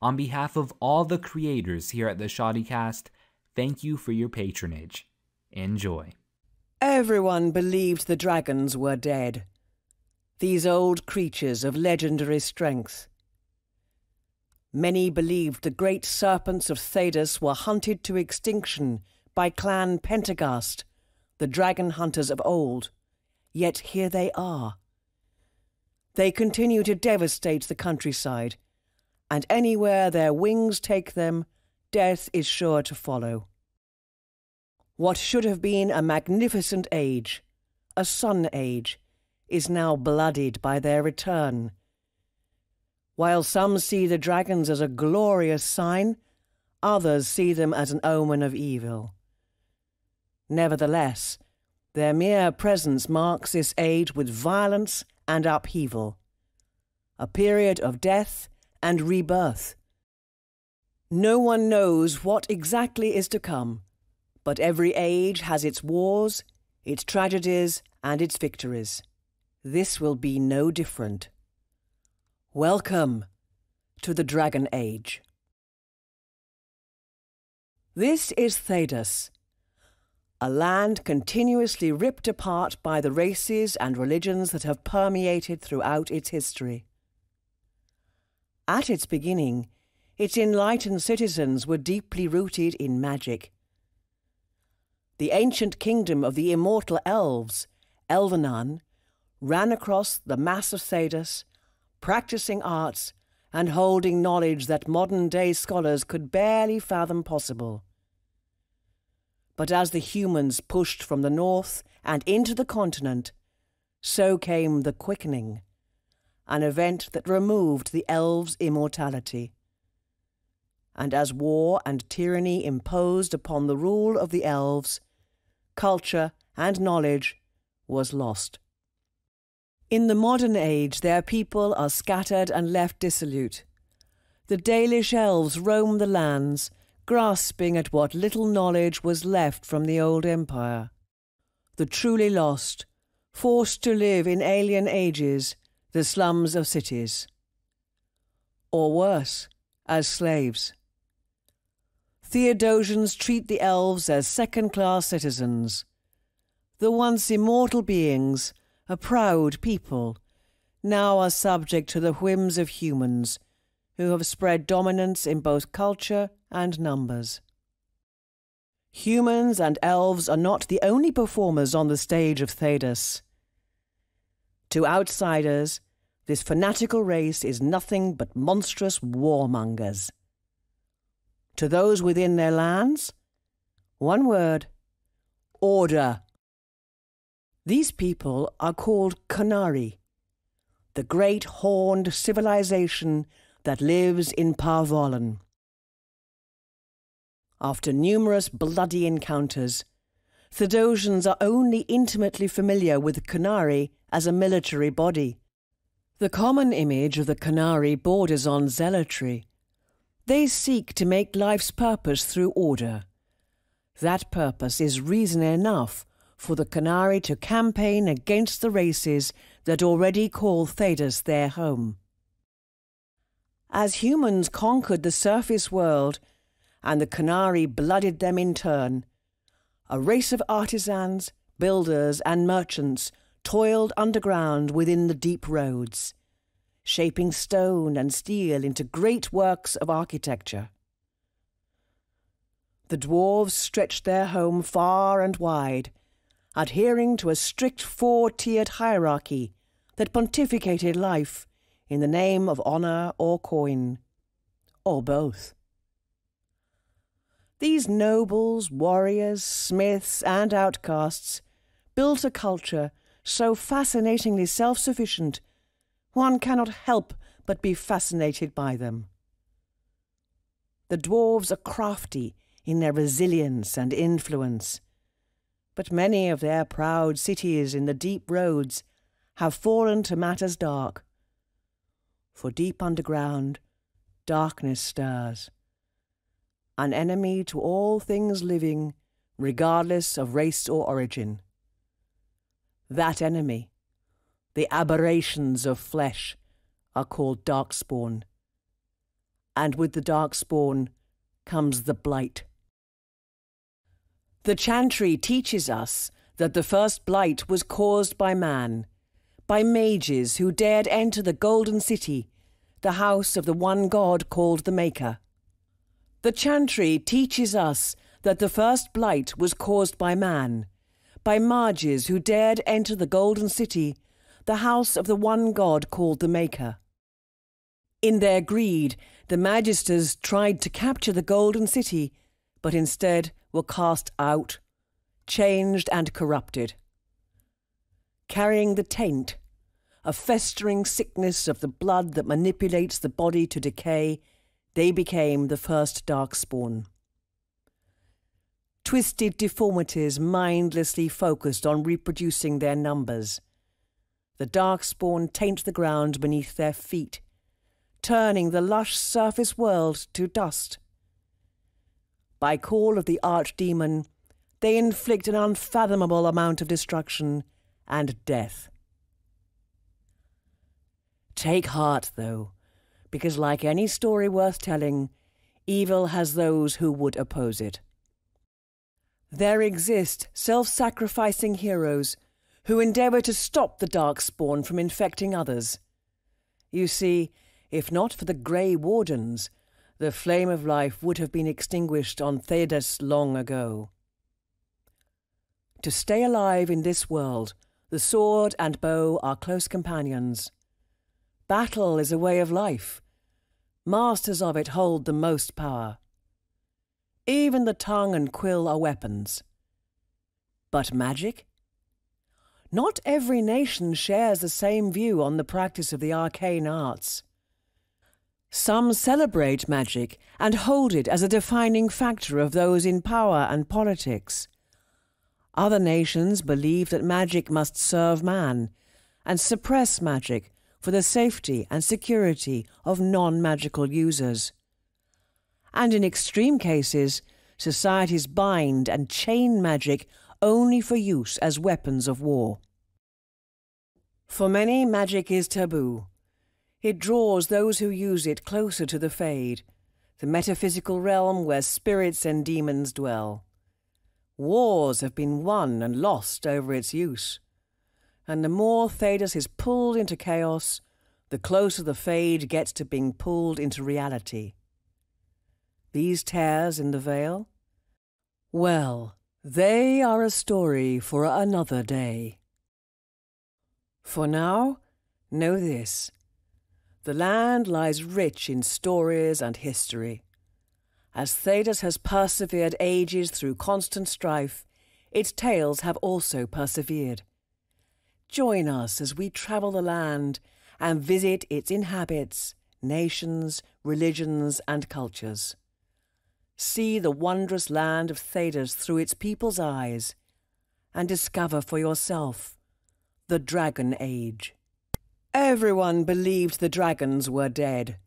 On behalf of all the creators here at the Shoddycast, thank you for your patronage. Enjoy. Everyone believed the dragons were dead, these old creatures of legendary strength. Many believed the great serpents of Thedas were hunted to extinction by Clan Pentagast, the dragon hunters of old. Yet here they are. They continue to devastate the countryside, and anywhere their wings take them, death is sure to follow. What should have been a magnificent age, a sun age, is now bloodied by their return. While some see the dragons as a glorious sign, others see them as an omen of evil. Nevertheless, their mere presence marks this age with violence and upheaval, a period of death and rebirth. No one knows what exactly is to come, but every age has its wars, its tragedies, and its victories. This will be no different. Welcome to the Dragon Age. This is Thedas, a land continuously ripped apart by the races and religions that have permeated throughout its history. At its beginning, its enlightened citizens were deeply rooted in magic. The ancient kingdom of the immortal elves, Elvenan, ran across the mass of Thedas, practicing arts and holding knowledge that modern-day scholars could barely fathom possible. But as the humans pushed from the north and into the continent, so came the Quickening, an event that removed the elves' immortality. And as war and tyranny imposed upon the rule of the elves, culture and knowledge was lost. In the modern age, their people are scattered and left dissolute. The Dalish elves roam the lands, grasping at what little knowledge was left from the old empire. The truly lost, forced to live in alien ages, the slums of cities. Or worse, as slaves. Theodosians treat the elves as second-class citizens. The once immortal beings, a proud people, now are subject to the whims of humans, who have spread dominance in both culture and numbers. Humans and elves are not the only performers on the stage of Thedas. To outsiders, this fanatical race is nothing but monstrous warmongers. To those within their lands, one word: order. These people are called Qunari, the great horned civilization that lives in Parvolan. After numerous bloody encounters, Thedosians are only intimately familiar with the Qunari as a military body. The common image of the Qunari borders on zealotry. They seek to make life's purpose through order. That purpose is reason enough for the Qunari to campaign against the races that already call Thedas their home. As humans conquered the surface world, and the Qunari blooded them in turn, a race of artisans, builders, and merchants toiled underground within the deep roads, shaping stone and steel into great works of architecture. The dwarves stretched their home far and wide, adhering to a strict four-tiered hierarchy that pontificated life in the name of honor or coin, or both. These nobles, warriors, smiths, and outcasts built a culture so fascinatingly self-sufficient, one cannot help but be fascinated by them. The dwarves are crafty in their resilience and influence, but many of their proud cities in the deep roads have fallen to matters dark. For deep underground, darkness stirs, an enemy to all things living, regardless of race or origin. That enemy, the aberrations of flesh, are called darkspawn, and with the darkspawn comes the blight. The chantry teaches us that the first blight was caused by man, by mages who dared enter the Golden City, the house of the one god called the Maker. The chantry teaches us that the first blight was caused by man, by mages who dared enter the Golden City, the house of the one god called the Maker. In their greed, the magisters tried to capture the Golden City, but instead were cast out, changed and corrupted. Carrying the taint, a festering sickness of the blood that manipulates the body to decay, they became the first darkspawn. Twisted deformities mindlessly focused on reproducing their numbers. The darkspawn taint the ground beneath their feet, turning the lush surface world to dust. By call of the archdemon, they inflict an unfathomable amount of destruction and death. Take heart, though, because like any story worth telling, evil has those who would oppose it. There exist self-sacrificing heroes who endeavour to stop the darkspawn from infecting others. You see, if not for the Grey Wardens, the flame of life would have been extinguished on Thedas long ago. To stay alive in this world, the sword and bow are close companions. Battle is a way of life. Masters of it hold the most power. Even the tongue and quill are weapons. But magic? Not every nation shares the same view on the practice of the arcane arts. Some celebrate magic and hold it as a defining factor of those in power and politics. Other nations believe that magic must serve man and suppress magic for the safety and security of non-magical users. And in extreme cases, societies bind and chain magic only for use as weapons of war. For many, magic is taboo. It draws those who use it closer to the Fade, the metaphysical realm where spirits and demons dwell. Wars have been won and lost over its use, and the more Thedas is pulled into chaos, the closer the Fade gets to being pulled into reality. These tears in the veil? Well, they are a story for another day. For now, know this. The land lies rich in stories and history. As Thedas has persevered ages through constant strife, its tales have also persevered. Join us as we travel the land and visit its inhabits, nations, religions, and cultures. See the wondrous land of Thedas through its people's eyes, and discover for yourself the Dragon Age. Everyone believed the dragons were dead,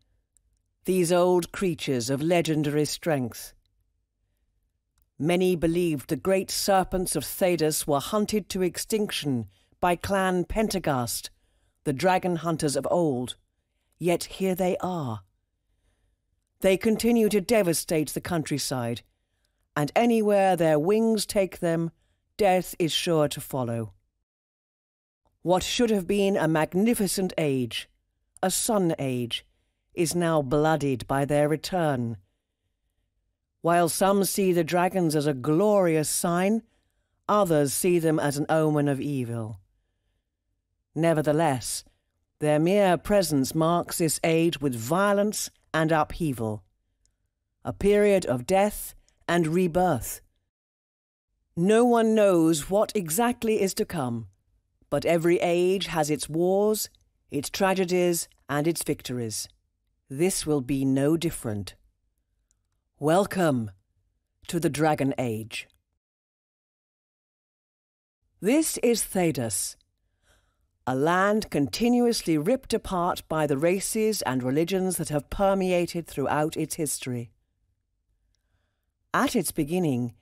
these old creatures of legendary strength. Many believed the great serpents of Thedas were hunted to extinction by Clan Pentagast, the dragon hunters of old, yet here they are. They continue to devastate the countryside, and anywhere their wings take them, death is sure to follow. What should have been a magnificent age, a sun age, is now bloodied by their return. While some see the dragons as a glorious sign, others see them as an omen of evil. Nevertheless, their mere presence marks this age with violence and upheaval, a period of death and rebirth. No one knows what exactly is to come, but every age has its wars, its tragedies, and its victories. This will be no different. Welcome to the Dragon Age. This is Thedas, a land continuously ripped apart by the races and religions that have permeated throughout its history. At its beginning,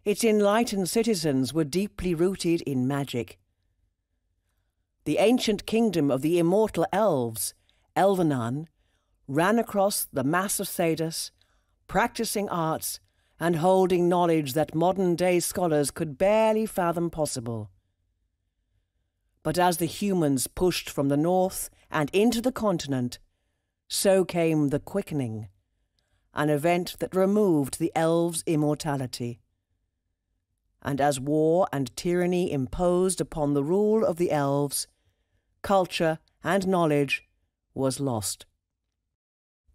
its enlightened citizens were deeply rooted in magic. The ancient kingdom of the immortal elves, Elvenan, ran across the mass of Thedas, practicing arts and holding knowledge that modern-day scholars could barely fathom possible. But as the humans pushed from the north and into the continent, so came the quickening, an event that removed the elves' immortality. And as war and tyranny imposed upon the rule of the elves, culture and knowledge was lost.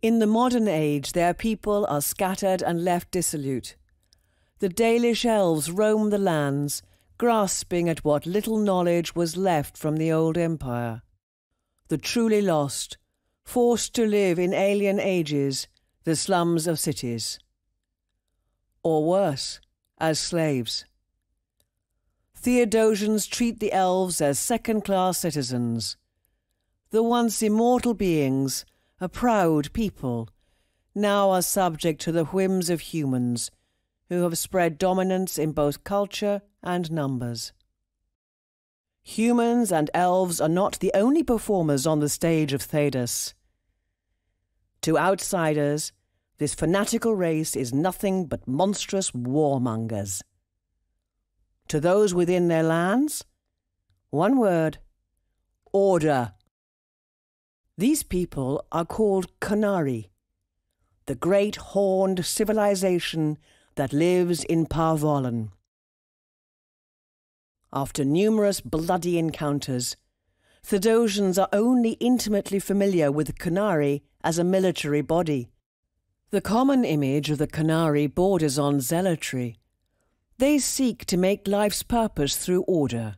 In the modern age, their people are scattered and left dissolute. The Dalish elves roam the lands, grasping at what little knowledge was left from the old empire. The truly lost, forced to live in alien ages, the slums of cities. Or worse, as slaves. Theodosians treat the elves as second-class citizens. The once immortal beings, a proud people, now are subject to the whims of humans, who have spread dominance in both culture and numbers. Humans and elves are not the only performers on the stage of Thedas. To outsiders, this fanatical race is nothing but monstrous warmongers. To those within their lands, one word: order. These people are called Qunari, the great horned civilization that lives in Parvolan. After numerous bloody encounters, Thedosians are only intimately familiar with the Qunari as a military body. The common image of the Qunari borders on zealotry. They seek to make life's purpose through order.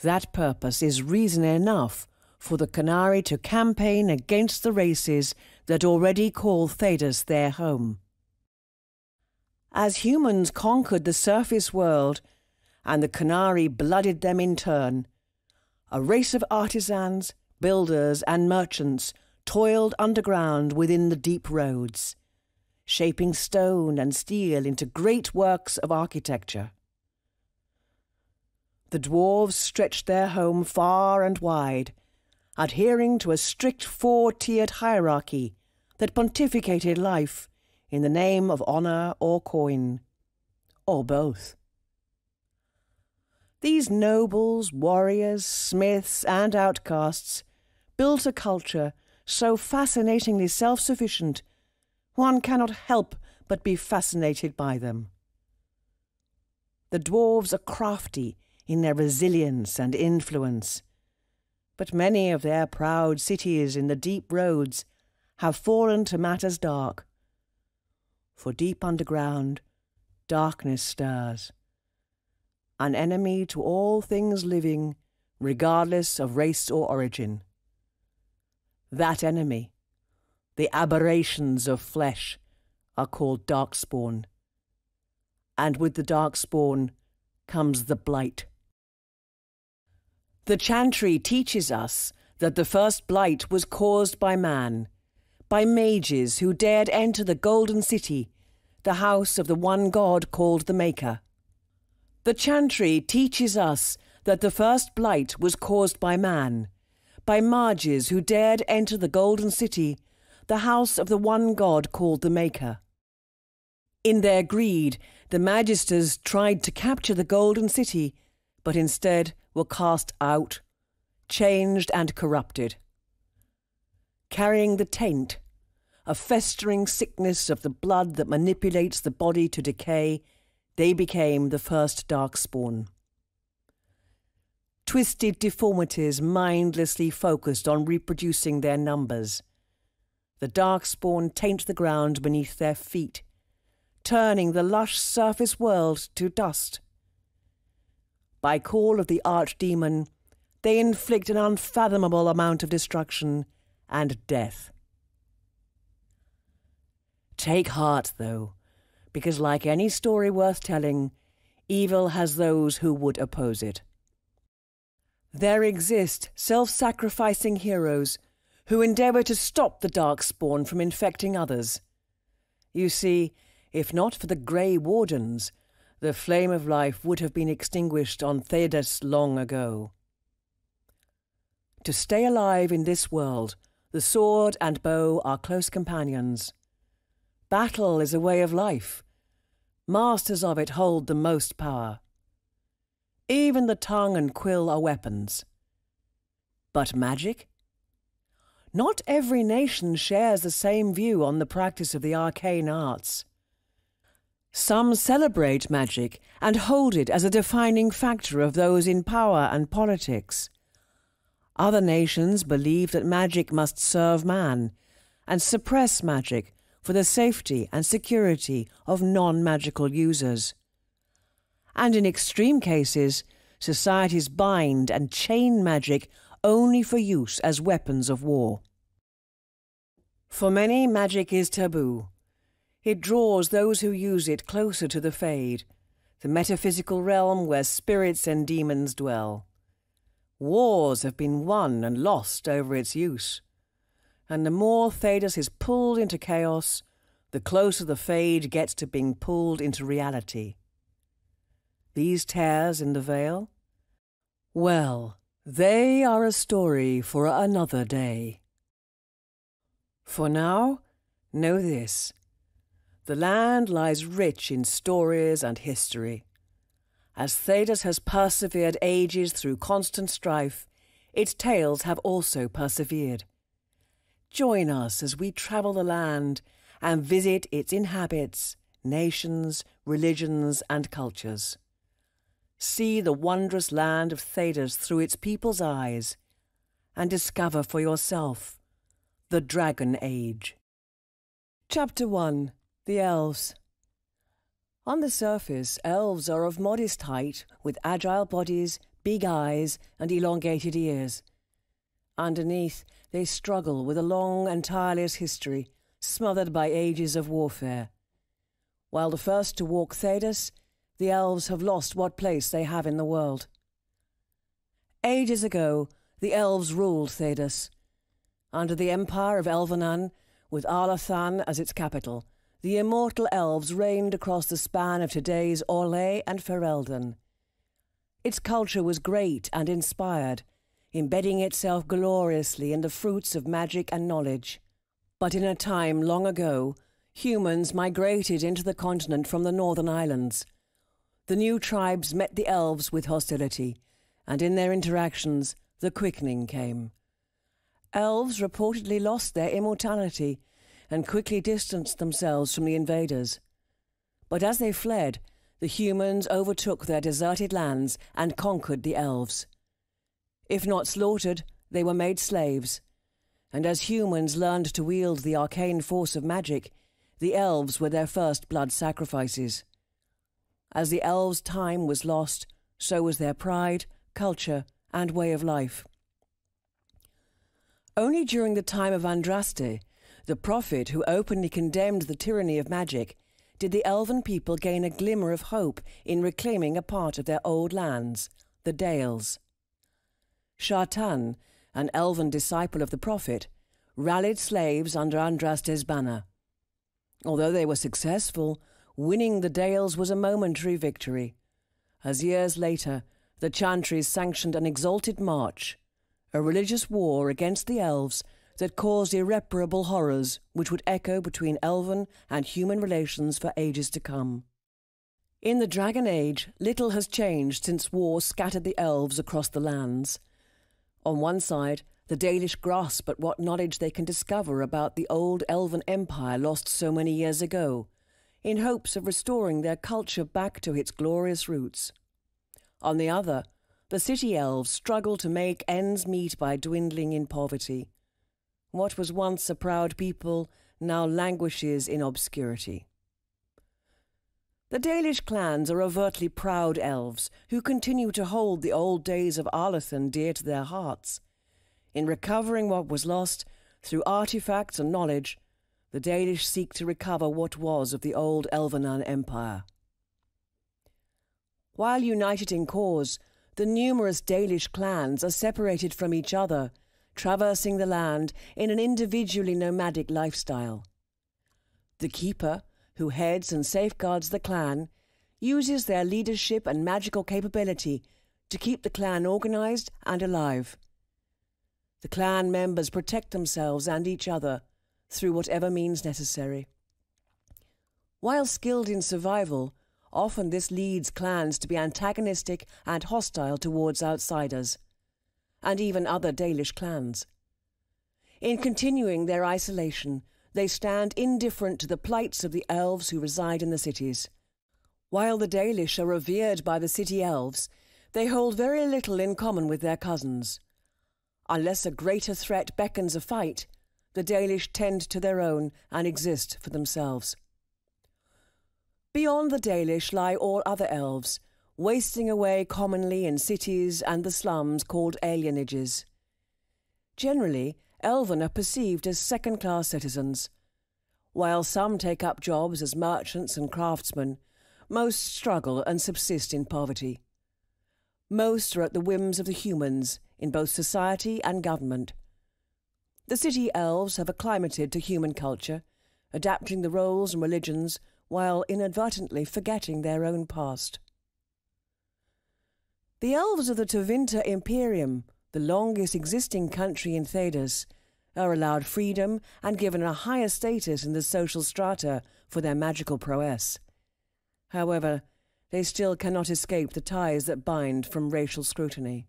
That purpose is reason enough for the Qunari to campaign against the races that already call Thedas their home. As humans conquered the surface world, and the Qunari blooded them in turn, a race of artisans, builders, and merchants toiled underground within the deep roads, shaping stone and steel into great works of architecture. The dwarves stretched their home far and wide, adhering to a strict four-tiered hierarchy that pontificated life in the name of honour or coin, or both. These nobles, warriors, smiths, and outcasts built a culture so fascinatingly self-sufficient, one cannot help but be fascinated by them. The dwarves are crafty in their resilience and influence, but many of their proud cities in the deep roads have fallen to matters dark. For deep underground, darkness stirs, an enemy to all things living, regardless of race or origin. That enemy, the aberrations of flesh, are called darkspawn. And with the darkspawn comes the blight. The Chantry teaches us that the first blight was caused by man, by mages who dared enter the Golden City, the house of the one god called the Maker. The Chantry teaches us that the first blight was caused by man, by mages who dared enter the Golden City, the house of the one god called the Maker. In their greed, the magisters tried to capture the Golden City, but instead were cast out, changed and corrupted. Carrying the taint, a festering sickness of the blood that manipulates the body to decay, they became the first darkspawn. Twisted deformities mindlessly focused on reproducing their numbers. The darkspawn taint the ground beneath their feet, turning the lush surface world to dust. By call of the archdemon, they inflict an unfathomable amount of destruction and death. Take heart, though, because like any story worth telling, evil has those who would oppose it. There exist self-sacrificing heroes who endeavour to stop the darkspawn from infecting others. You see, if not for the Grey Wardens, the flame of life would have been extinguished on Thedas long ago. To stay alive in this world, The sword and bow are close companions. Battle is a way of life. Masters of it hold the most power. Even the tongue and quill are weapons. But magic? Not every nation shares the same view on the practice of the arcane arts. Some celebrate magic and hold it as a defining factor of those in power and politics. Other nations believe that magic must serve man and suppress magic for the safety and security of non-magical users. And in extreme cases, societies bind and chain magic only for use as weapons of war. For many, magic is taboo. It draws those who use it closer to the Fade, the metaphysical realm where spirits and demons dwell. Wars have been won and lost over its use, and the more Thedas is pulled into chaos, the closer the Fade gets to being pulled into reality. These tears in the veil? Well, they are a story for another day. For now, know this. The land lies rich in stories and history. As Thedas has persevered ages through constant strife, its tales have also persevered. Join us as we travel the land and visit its inhabits, nations, religions, and cultures. See the wondrous land of Thedas through its people's eyes, and discover for yourself the Dragon Age. Chapter 1. The Elves. On the surface, elves are of modest height, with agile bodies, big eyes, and elongated ears. Underneath, they struggle with a long and tireless history, smothered by ages of warfare. While the first to walk Thedas, the elves have lost what place they have in the world. Ages ago, the elves ruled Thedas. Under the empire of Elvenan, with Arlathan as its capital, the immortal elves reigned across the span of today's Orlais and Ferelden. Its culture was great and inspired, embedding itself gloriously in the fruits of magic and knowledge. But in a time long ago, humans migrated into the continent from the northern islands. The new tribes met the elves with hostility, and in their interactions, the quickening came. Elves reportedly lost their immortality and quickly distanced themselves from the invaders. But as they fled, the humans overtook their deserted lands and conquered the elves. If not slaughtered, they were made slaves. And as humans learned to wield the arcane force of magic, the elves were their first blood sacrifices. As the elves' time was lost, so was their pride, culture, and way of life. Only during the time of Andraste, the prophet who openly condemned the tyranny of magic, did the elven people gain a glimmer of hope in reclaiming a part of their old lands, the Dales. Shartan, an elven disciple of the prophet, rallied slaves under Andraste's banner. Although they were successful, winning the Dales was a momentary victory, as years later the Chantries sanctioned an exalted march, a religious war against the elves that caused irreparable horrors which would echo between elven and human relations for ages to come. In the Dragon Age, little has changed since war scattered the elves across the lands. On one side, the Dalish grasp at what knowledge they can discover about the old elven empire lost so many years ago, in hopes of restoring their culture back to its glorious roots. On the other, the city elves struggle to make ends meet by dwindling in poverty. What was once a proud people now languishes in obscurity. The Dalish clans are overtly proud elves who continue to hold the old days of Arlathan dear to their hearts. In recovering what was lost through artifacts and knowledge, the Dalish seek to recover what was of the old Elvenan Empire. While united in cause, the numerous Dalish clans are separated from each other, traversing the land in an individually nomadic lifestyle. The keeper, who heads and safeguards the clan, uses their leadership and magical capability to keep the clan organized and alive. The clan members protect themselves and each other through whatever means necessary. While skilled in survival, often this leads clans to be antagonistic and hostile towards outsiders, and even other Dalish clans. In continuing their isolation, they stand indifferent to the plights of the elves who reside in the cities. While the Dalish are revered by the city elves, they hold very little in common with their cousins. Unless a greater threat beckons a fight, the Dalish tend to their own and exist for themselves. Beyond the Dalish lie all other elves, wasting away commonly in cities and the slums called alienages. Generally, Elven are perceived as second-class citizens. While some take up jobs as merchants and craftsmen, most struggle and subsist in poverty. Most are at the whims of the humans in both society and government. The city elves have acclimated to human culture, adapting the roles and religions while inadvertently forgetting their own past. The elves of the Tevinter Imperium, the longest existing country in Thedas, are allowed freedom and given a higher status in the social strata for their magical prowess. However, they still cannot escape the ties that bind from racial scrutiny.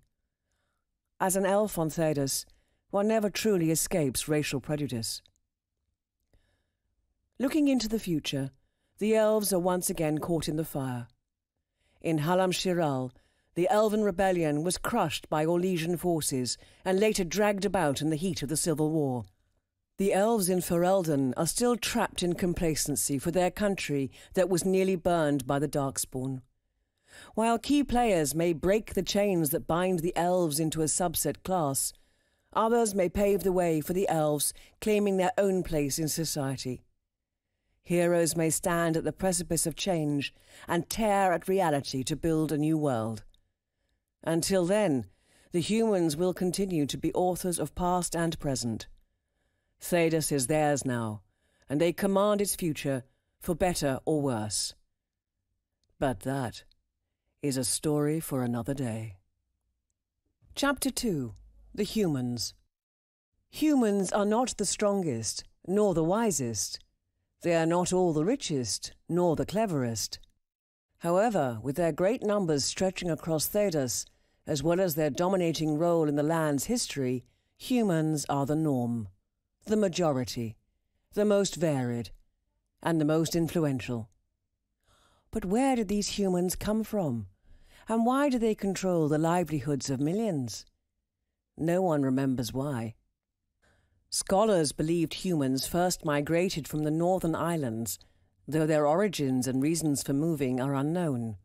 As an elf on Thedas, one never truly escapes racial prejudice. Looking into the future, the elves are once again caught in the fire. In Halam Shiral, the Elven rebellion was crushed by Orlesian forces and later dragged about in the heat of the civil war. The elves in Ferelden are still trapped in complacency for their country that was nearly burned by the Darkspawn. While key players may break the chains that bind the elves into a subset class, others may pave the way for the elves claiming their own place in society. Heroes may stand at the precipice of change and tear at reality to build a new world. Until then, the humans will continue to be authors of past and present. Thedas is theirs now, and they command its future, for better or worse. But that is a story for another day. Chapter 2. The Humans. Humans are not the strongest, nor the wisest. They are not all the richest, nor the cleverest. However, with their great numbers stretching across Thedas, as well as their dominating role in the land's history, humans are the norm, the majority, the most varied, and the most influential. But where did these humans come from? And why do they control the livelihoods of millions? No one remembers why. Scholars believed humans first migrated from the northern islands, though their origins and reasons for moving are unknown.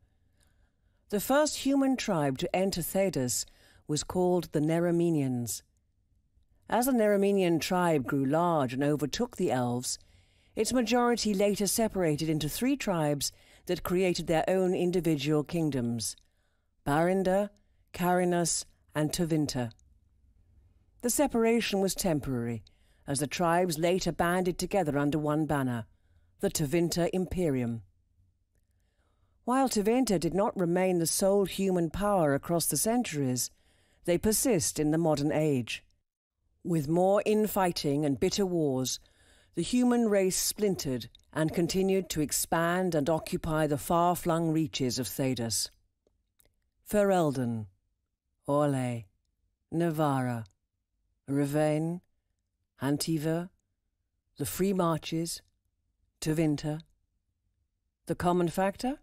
The first human tribe to enter Thedas was called the Neramenians. As the Neramenian tribe grew large and overtook the elves, its majority later separated into 3 tribes that created their own individual kingdoms: Barinder, Carinus, and Tevinter. The separation was temporary, as the tribes later banded together under one banner, the Tevinter Imperium. While Tevinter did not remain the sole human power across the centuries, they persist in the modern age. With more infighting and bitter wars, the human race splintered and continued to expand and occupy the far-flung reaches of Thedas. Ferelden, Orlais, Navarra, Rivain, Antiva, the Free Marches, Tevinter. The common factor?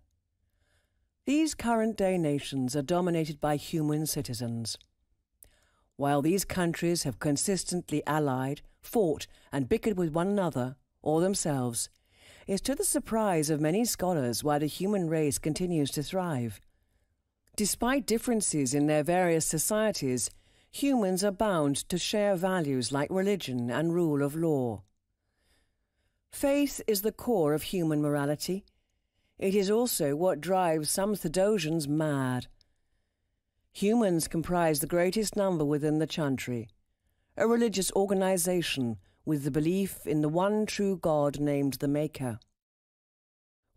These current-day nations are dominated by human citizens. While these countries have consistently allied, fought, and bickered with one another, or themselves, it's to the surprise of many scholars why the human race continues to thrive. Despite differences in their various societies, humans are bound to share values like religion and rule of law. Faith is the core of human morality. It is also what drives some Thedosians mad. Humans comprise the greatest number within the Chantry, a religious organization with the belief in the one true God named the Maker.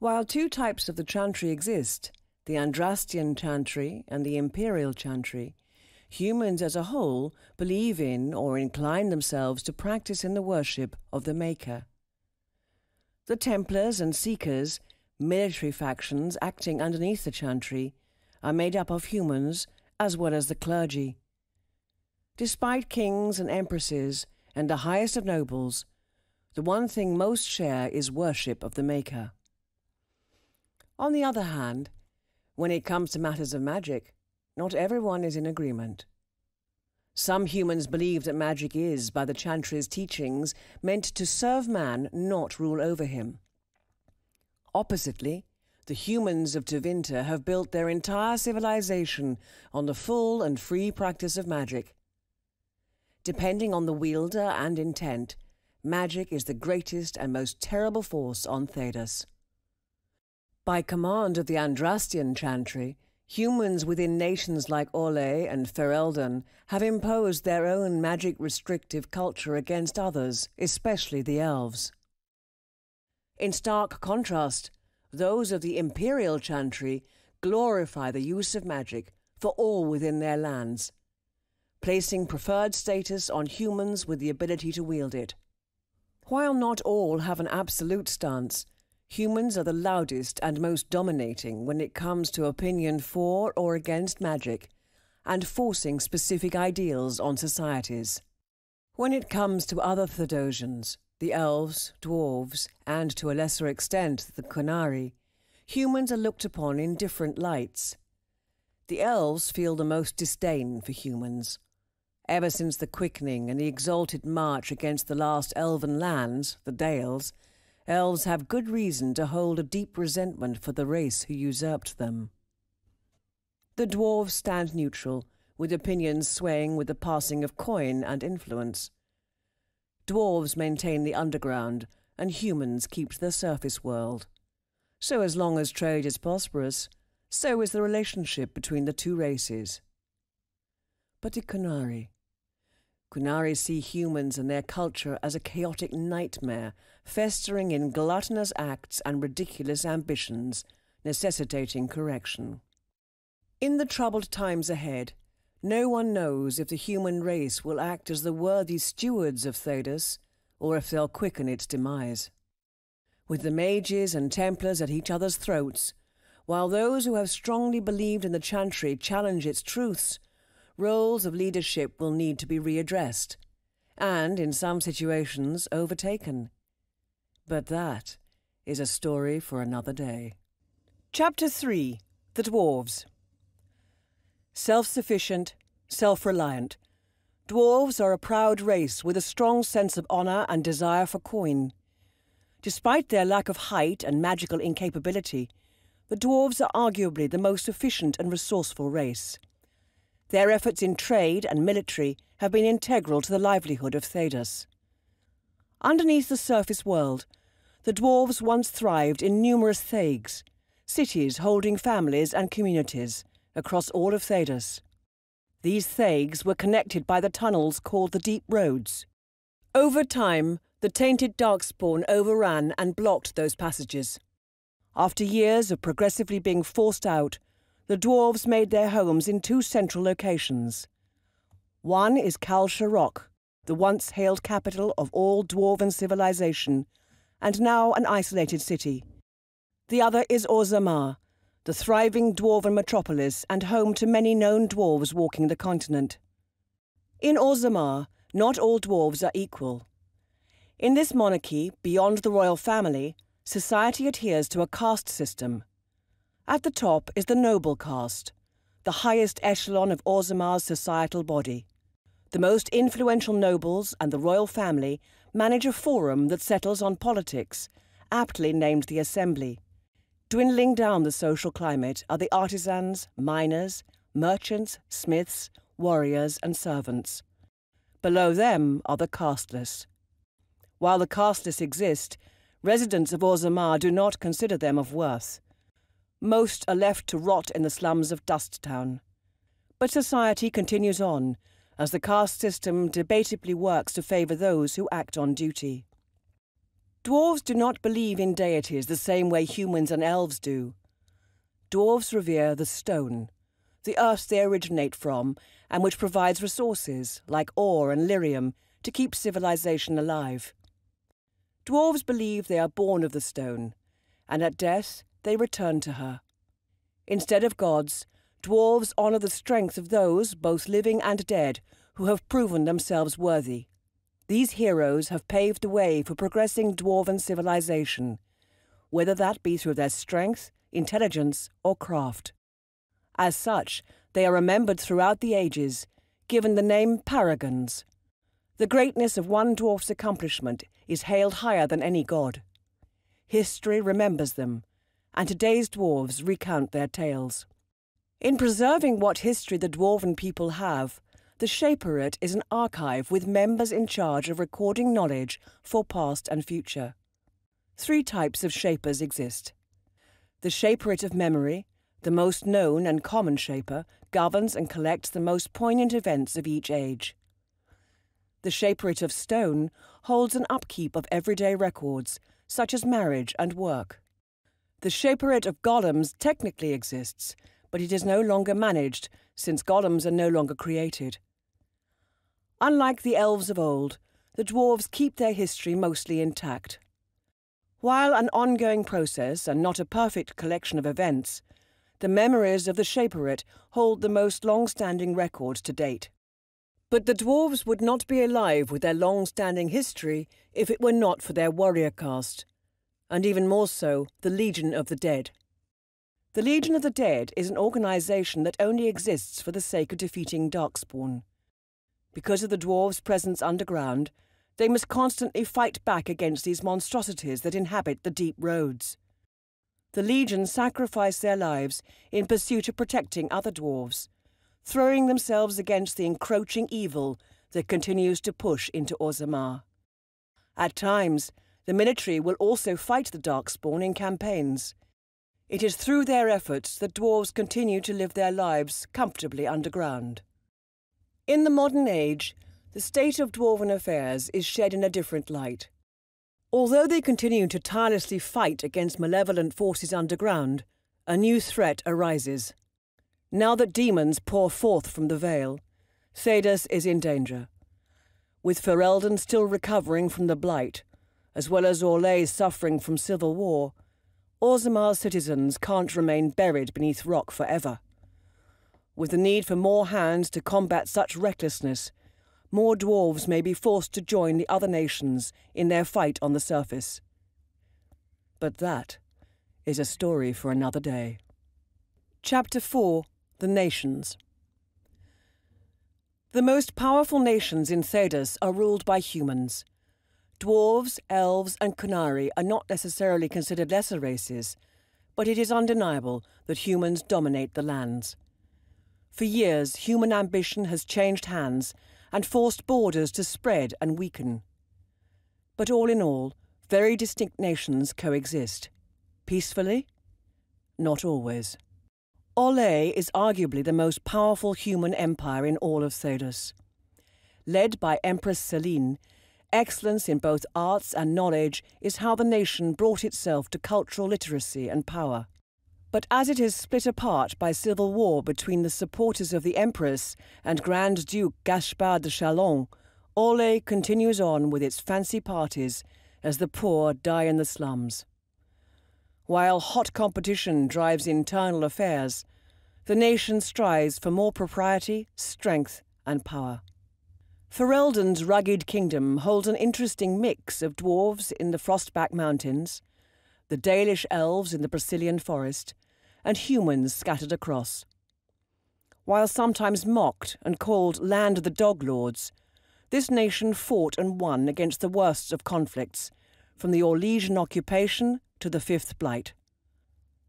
While 2 types of the Chantry exist, the Andrastian Chantry and the Imperial Chantry, humans as a whole believe in or incline themselves to practice in the worship of the Maker. The Templars and Seekers, military factions acting underneath the chantry, are made up of humans as well as the clergy. Despite kings and empresses and the highest of nobles, the one thing most share is worship of the Maker. On the other hand, when it comes to matters of magic, not everyone is in agreement. Some humans believe that magic is, by the chantry's teachings, meant to serve man, not rule over him. Oppositely, the humans of Tevinter have built their entire civilization on the full and free practice of magic. Depending on the wielder and intent, magic is the greatest and most terrible force on Thedas. By command of the Andrastian chantry, humans within nations like Orlais and Ferelden have imposed their own magic-restrictive culture against others, especially the elves. In stark contrast, those of the Imperial chantry glorify the use of magic for all within their lands, placing preferred status on humans with the ability to wield it. While not all have an absolute stance, humans are the loudest and most dominating when it comes to opinion for or against magic, and forcing specific ideals on societies. When it comes to other Thedosians, the elves, dwarves, and to a lesser extent the Qunari, humans are looked upon in different lights. The elves feel the most disdain for humans. Ever since the quickening and the exalted march against the last elven lands, the Dales, elves have good reason to hold a deep resentment for the race who usurped them. The dwarves stand neutral, with opinions swaying with the passing of coin and influence. Dwarves maintain the underground, and humans keep the surface world. So as long as trade is prosperous, so is the relationship between the two races. But the Qunari see humans and their culture as a chaotic nightmare, festering in gluttonous acts and ridiculous ambitions, necessitating correction. In the troubled times ahead, no one knows if the human race will act as the worthy stewards of Thedas, or if they'll quicken its demise. With the mages and Templars at each other's throats, while those who have strongly believed in the chantry challenge its truths, roles of leadership will need to be readdressed, and, in some situations, overtaken. But that is a story for another day. Chapter 3. The Dwarves. Self-sufficient, self-reliant, dwarves are a proud race with a strong sense of honour and desire for coin. Despite their lack of height and magical incapability, the dwarves are arguably the most efficient and resourceful race. Their efforts in trade and military have been integral to the livelihood of Thedas. Underneath the surface world, the dwarves once thrived in numerous thags, cities holding families and communities across all of Thedas. These thags were connected by the tunnels called the Deep Roads. Over time, the tainted darkspawn overran and blocked those passages. After years of progressively being forced out, the dwarves made their homes in two central locations. One is Kal Sharok, the once hailed capital of all dwarven civilization, and now an isolated city. The other is Orzammar, the thriving dwarven metropolis and home to many known dwarves walking the continent. In Orzammar, not all dwarves are equal. In this monarchy, beyond the royal family, society adheres to a caste system. At the top is the noble caste, the highest echelon of Orzammar's societal body. The most influential nobles and the royal family manage a forum that settles on politics, aptly named the Assembly. Dwindling down the social climate are the artisans, miners, merchants, smiths, warriors, and servants. Below them are the casteless. While the casteless exist, residents of Orzammar do not consider them of worth. Most are left to rot in the slums of Dust Town. But society continues on, as the caste system debatably works to favour those who act on duty. Dwarves do not believe in deities the same way humans and elves do. Dwarves revere the stone, the earth they originate from, and which provides resources, like ore and lyrium, to keep civilization alive. Dwarves believe they are born of the stone, and at death they return to her. Instead of gods, dwarves honour the strength of those, both living and dead, who have proven themselves worthy. These heroes have paved the way for progressing dwarven civilization, whether that be through their strength, intelligence, or craft. As such, they are remembered throughout the ages, given the name paragons. The greatness of one dwarf's accomplishment is hailed higher than any god. History remembers them, and today's dwarves recount their tales. In preserving what history the dwarven people have, the Shaperit is an archive with members in charge of recording knowledge for past and future. 3 types of Shapers exist. The Shaperit of memory, the most known and common Shaper, governs and collects the most poignant events of each age. The Shaperit of stone holds an upkeep of everyday records, such as marriage and work. The Shaperit of golems technically exists, but it is no longer managed, since golems are no longer created. Unlike the elves of old, the dwarves keep their history mostly intact. While an ongoing process and not a perfect collection of events, the memories of the Shaperit hold the most long-standing records to date. But the dwarves would not be alive with their long-standing history if it were not for their warrior caste, and even more so, the Legion of the Dead. The Legion of the Dead is an organization that only exists for the sake of defeating Darkspawn. Because of the dwarves' presence underground, they must constantly fight back against these monstrosities that inhabit the deep roads. The Legion sacrifice their lives in pursuit of protecting other dwarves, throwing themselves against the encroaching evil that continues to push into Orzammar. At times, the military will also fight the Darkspawn in campaigns. It is through their efforts that dwarves continue to live their lives comfortably underground. In the modern age, the state of dwarven affairs is shed in a different light. Although they continue to tirelessly fight against malevolent forces underground, a new threat arises. Now that demons pour forth from the Vale, Thedas is in danger. With Ferelden still recovering from the Blight, as well as Orlais suffering from civil war, Orzammar's citizens can't remain buried beneath rock forever. With the need for more hands to combat such recklessness, more dwarves may be forced to join the other nations in their fight on the surface. But that is a story for another day. Chapter 4: The Nations. The most powerful nations in Thedas are ruled by humans. Dwarves, elves, and Qunari are not necessarily considered lesser races, but it is undeniable that humans dominate the lands. For years, human ambition has changed hands and forced borders to spread and weaken. But all in all, very distinct nations coexist. Peacefully? Not always. Orlais is arguably the most powerful human empire in all of Thedas. Led by Empress Selene, excellence in both arts and knowledge is how the nation brought itself to cultural literacy and power. But as it is split apart by civil war between the supporters of the Empress and Grand Duke Gaspard de Chalon, Orlais continues on with its fancy parties as the poor die in the slums. While hot competition drives internal affairs, the nation strives for more propriety, strength, and power. Ferelden's rugged kingdom holds an interesting mix of dwarves in the Frostback Mountains, the Dalish elves in the Brazilian forest, and humans scattered across. While sometimes mocked and called Land of the Dog Lords, this nation fought and won against the worst of conflicts, from the Orlesian occupation to the Fifth Blight.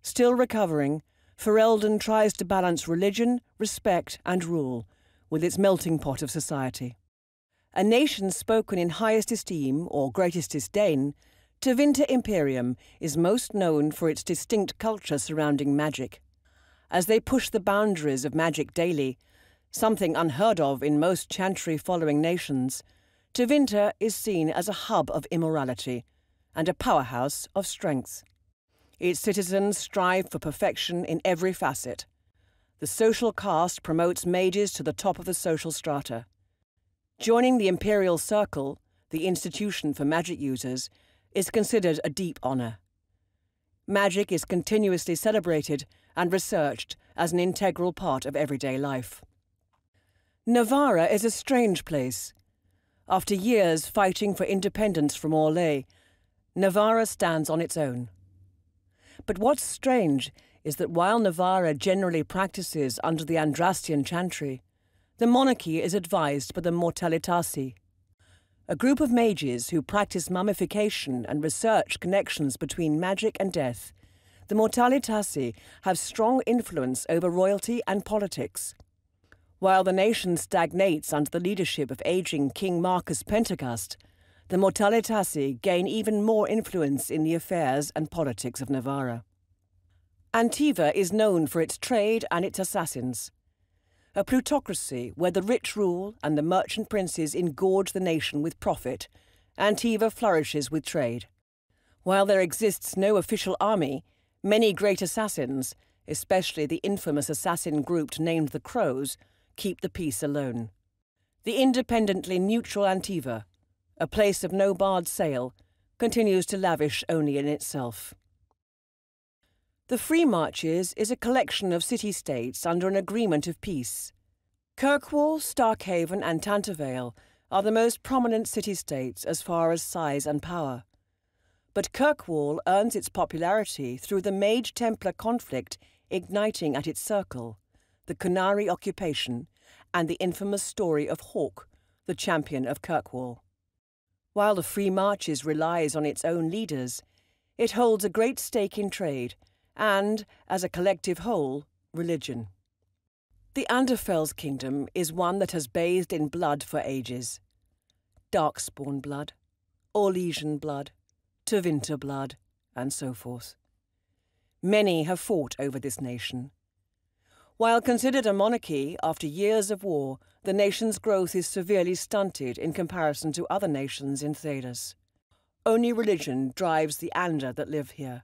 Still recovering, Ferelden tries to balance religion, respect, and rule with its melting pot of society. A nation spoken in highest esteem or greatest disdain, Tevinter Imperium is most known for its distinct culture surrounding magic. As they push the boundaries of magic daily, something unheard of in most chantry-following nations, Tevinter is seen as a hub of immorality and a powerhouse of strength. Its citizens strive for perfection in every facet. The social caste promotes mages to the top of the social strata. Joining the imperial circle, the institution for magic users, is considered a deep honor. Magic is continuously celebrated and researched as an integral part of everyday life. Navarra is a strange place. After years fighting for independence from Orlais, Navarra stands on its own. But what's strange is that while Navarra generally practices under the Andrastian chantry, the monarchy is advised by the Mortalitasi, a group of mages who practice mummification and research connections between magic and death. The Mortalitasi have strong influence over royalty and politics. While the nation stagnates under the leadership of aging King Marcus Pentagast, the Mortalitasi gain even more influence in the affairs and politics of Navarra. Antiva is known for its trade and its assassins. A plutocracy where the rich rule and the merchant princes engorge the nation with profit, Antiva flourishes with trade. While there exists no official army, many great assassins, especially the infamous assassin group named the Crows, keep the peace alone. The independently neutral Antiva, a place of no barred sail, continues to lavish only in itself. The Free Marches is a collection of city-states under an agreement of peace. Kirkwall, Starkhaven and Tantervale are the most prominent city-states as far as size and power. But Kirkwall earns its popularity through the Mage-Templar conflict igniting at its circle, the Kunari occupation, and the infamous story of Hawk, the champion of Kirkwall. While the Free Marches relies on its own leaders, it holds a great stake in trade and, as a collective whole, religion. The Anderfell's kingdom is one that has bathed in blood for ages. Darkspawn blood, Orlesian blood, Tevinter blood, and so forth. Many have fought over this nation. While considered a monarchy after years of war, the nation's growth is severely stunted in comparison to other nations in Thedas. Only religion drives the Ander that live here.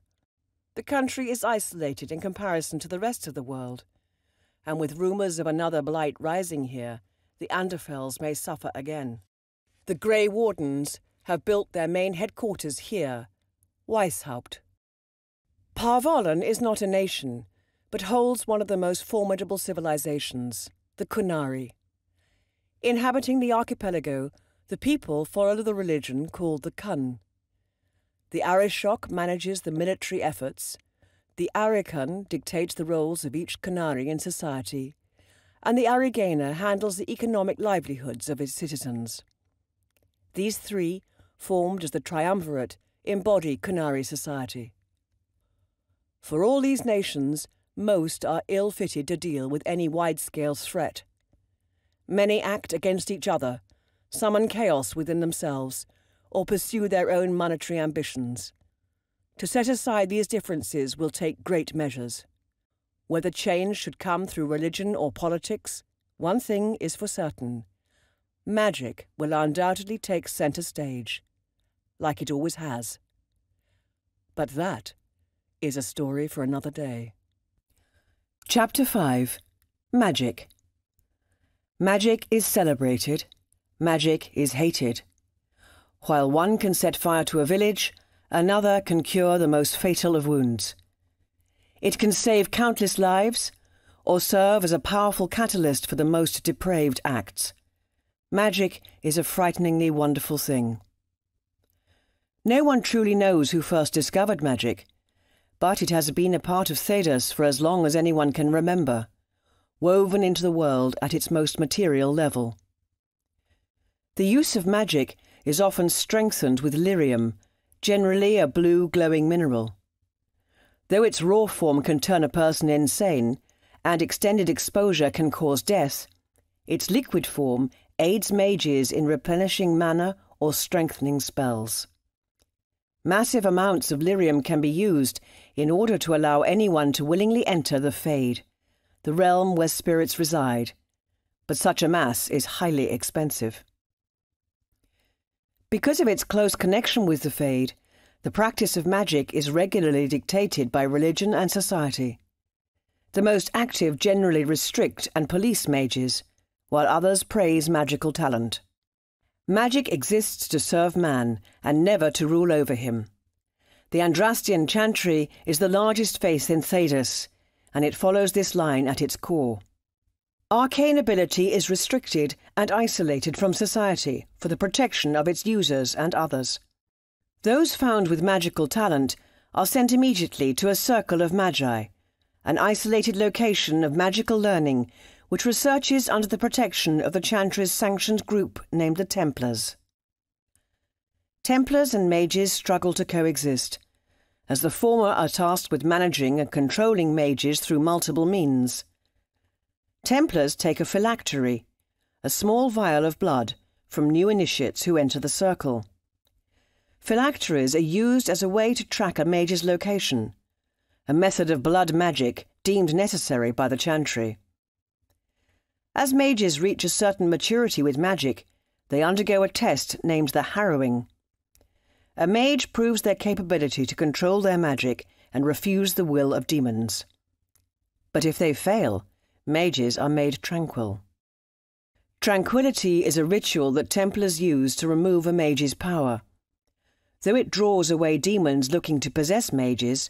The country is isolated in comparison to the rest of the world, and with rumours of another blight rising here, the Anderfells may suffer again. The Grey Wardens have built their main headquarters here, Weishaupt. Parvalen is not a nation, but holds one of the most formidable civilizations, the Kunari. Inhabiting the archipelago, the people follow the religion called the Kun. The Arishok manages the military efforts, the Arikun dictates the roles of each Kunari in society, and the Arigana handles the economic livelihoods of its citizens. These three, formed as the triumvirate, embody Kunari society. For all these nations, most are ill-fitted to deal with any wide-scale threat. Many act against each other, summon chaos within themselves, or pursue their own monetary ambitions. To set aside these differences will take great measures. Whether change should come through religion or politics, one thing is for certain. Magic will undoubtedly take centre stage, like it always has. But that is a story for another day. Chapter 5. Magic. Magic is celebrated. Magic is hated. While one can set fire to a village, another can cure the most fatal of wounds. It can save countless lives, or serve as a powerful catalyst for the most depraved acts. Magic is a frighteningly wonderful thing. No one truly knows who first discovered magic, but it has been a part of Thedas for as long as anyone can remember, woven into the world at its most material level. The use of magic is often strengthened with lyrium, generally a blue glowing mineral. Though its raw form can turn a person insane, and extended exposure can cause death, its liquid form aids mages in replenishing mana or strengthening spells. Massive amounts of lyrium can be used in order to allow anyone to willingly enter the Fade, the realm where spirits reside, but such a mass is highly expensive. Because of its close connection with the Fade, the practice of magic is regularly dictated by religion and society. The most active generally restrict and police mages, while others praise magical talent. Magic exists to serve man and never to rule over him. The Andrastian chantry is the largest faith in Thedas, and it follows this line at its core. Arcane ability is restricted and isolated from society for the protection of its users and others. Those found with magical talent are sent immediately to a circle of magi, an isolated location of magical learning which researches under the protection of the chantry's sanctioned group named the Templars. Templars and mages struggle to coexist, as the former are tasked with managing and controlling mages through multiple means. Templars take a phylactery, a small vial of blood, from new initiates who enter the circle. Phylacteries are used as a way to track a mage's location, a method of blood magic deemed necessary by the chantry. As mages reach a certain maturity with magic, they undergo a test named the harrowing. A mage proves their capability to control their magic and refuse the will of demons. But if they fail, mages are made tranquil. Tranquility is a ritual that Templars use to remove a mage's power. Though it draws away demons looking to possess mages,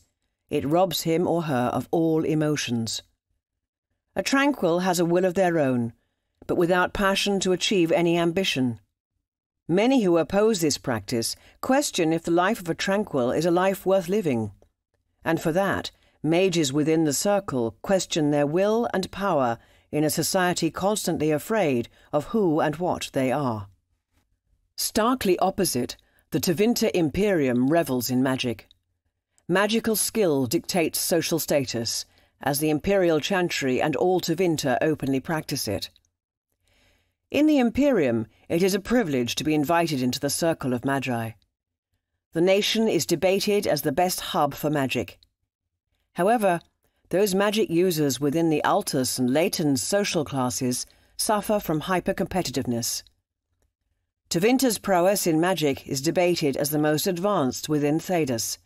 it robs him or her of all emotions. A tranquil has a will of their own, but without passion to achieve any ambition. Many who oppose this practice question if the life of a tranquil is a life worth living, and for that, mages within the circle question their will and power in a society constantly afraid of who and what they are. Starkly opposite, the Tevinter Imperium revels in magic. Magical skill dictates social status, as the Imperial Chantry and all Tevinter openly practice it. In the Imperium, it is a privilege to be invited into the circle of magi. The nation is debated as the best hub for magic. However, those magic users within the Altus and Latens social classes suffer from hyper-competitiveness. Tevinter's prowess in magic is debated as the most advanced within Thedas,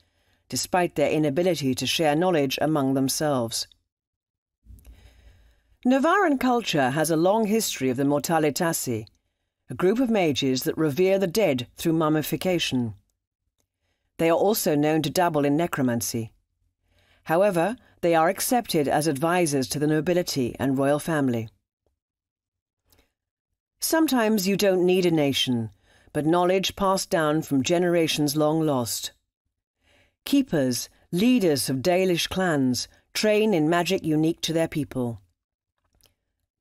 despite their inability to share knowledge among themselves. Navaran culture has a long history of the Mortalitasi, a group of mages that revere the dead through mummification. They are also known to dabble in necromancy. However, they are accepted as advisors to the nobility and royal family. Sometimes you don't need a nation, but knowledge passed down from generations long lost. Keepers, leaders of Dalish clans, train in magic unique to their people.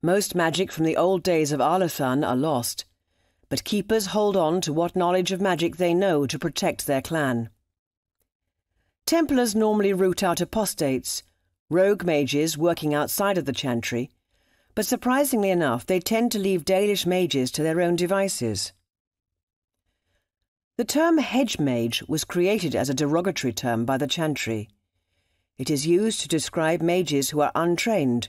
Most magic from the old days of Arlathan are lost, but keepers hold on to what knowledge of magic they know to protect their clan. Templars normally root out apostates, rogue mages working outside of the chantry, but surprisingly enough they tend to leave Dalish mages to their own devices. The term hedge mage was created as a derogatory term by the chantry. It is used to describe mages who are untrained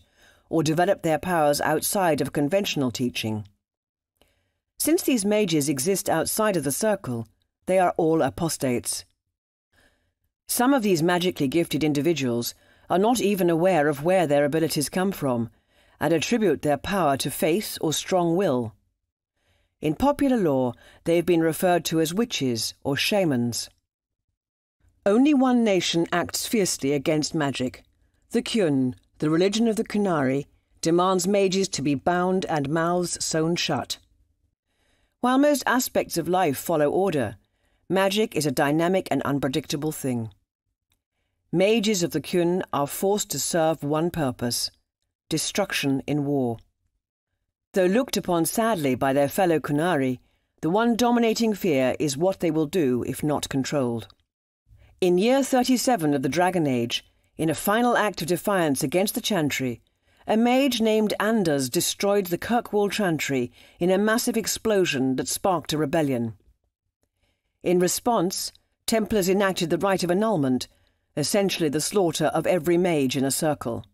or develop their powers outside of conventional teaching. Since these mages exist outside of the circle, they are all apostates. Some of these magically gifted individuals are not even aware of where their abilities come from, and attribute their power to faith or strong will. In popular lore, they have been referred to as witches or shamans. Only one nation acts fiercely against magic. The Kyun, the religion of the Kunari, demands mages to be bound and mouths sewn shut. While most aspects of life follow order, magic is a dynamic and unpredictable thing. Mages of the Kyun are forced to serve one purpose: destruction in war. Though looked upon sadly by their fellow Kunari, the one dominating fear is what they will do if not controlled. In year 37 of the Dragon Age, in a final act of defiance against the Chantry, a mage named Anders destroyed the Kirkwall Chantry in a massive explosion that sparked a rebellion. In response, Templars enacted the rite of annulment, essentially the slaughter of every mage in a circle.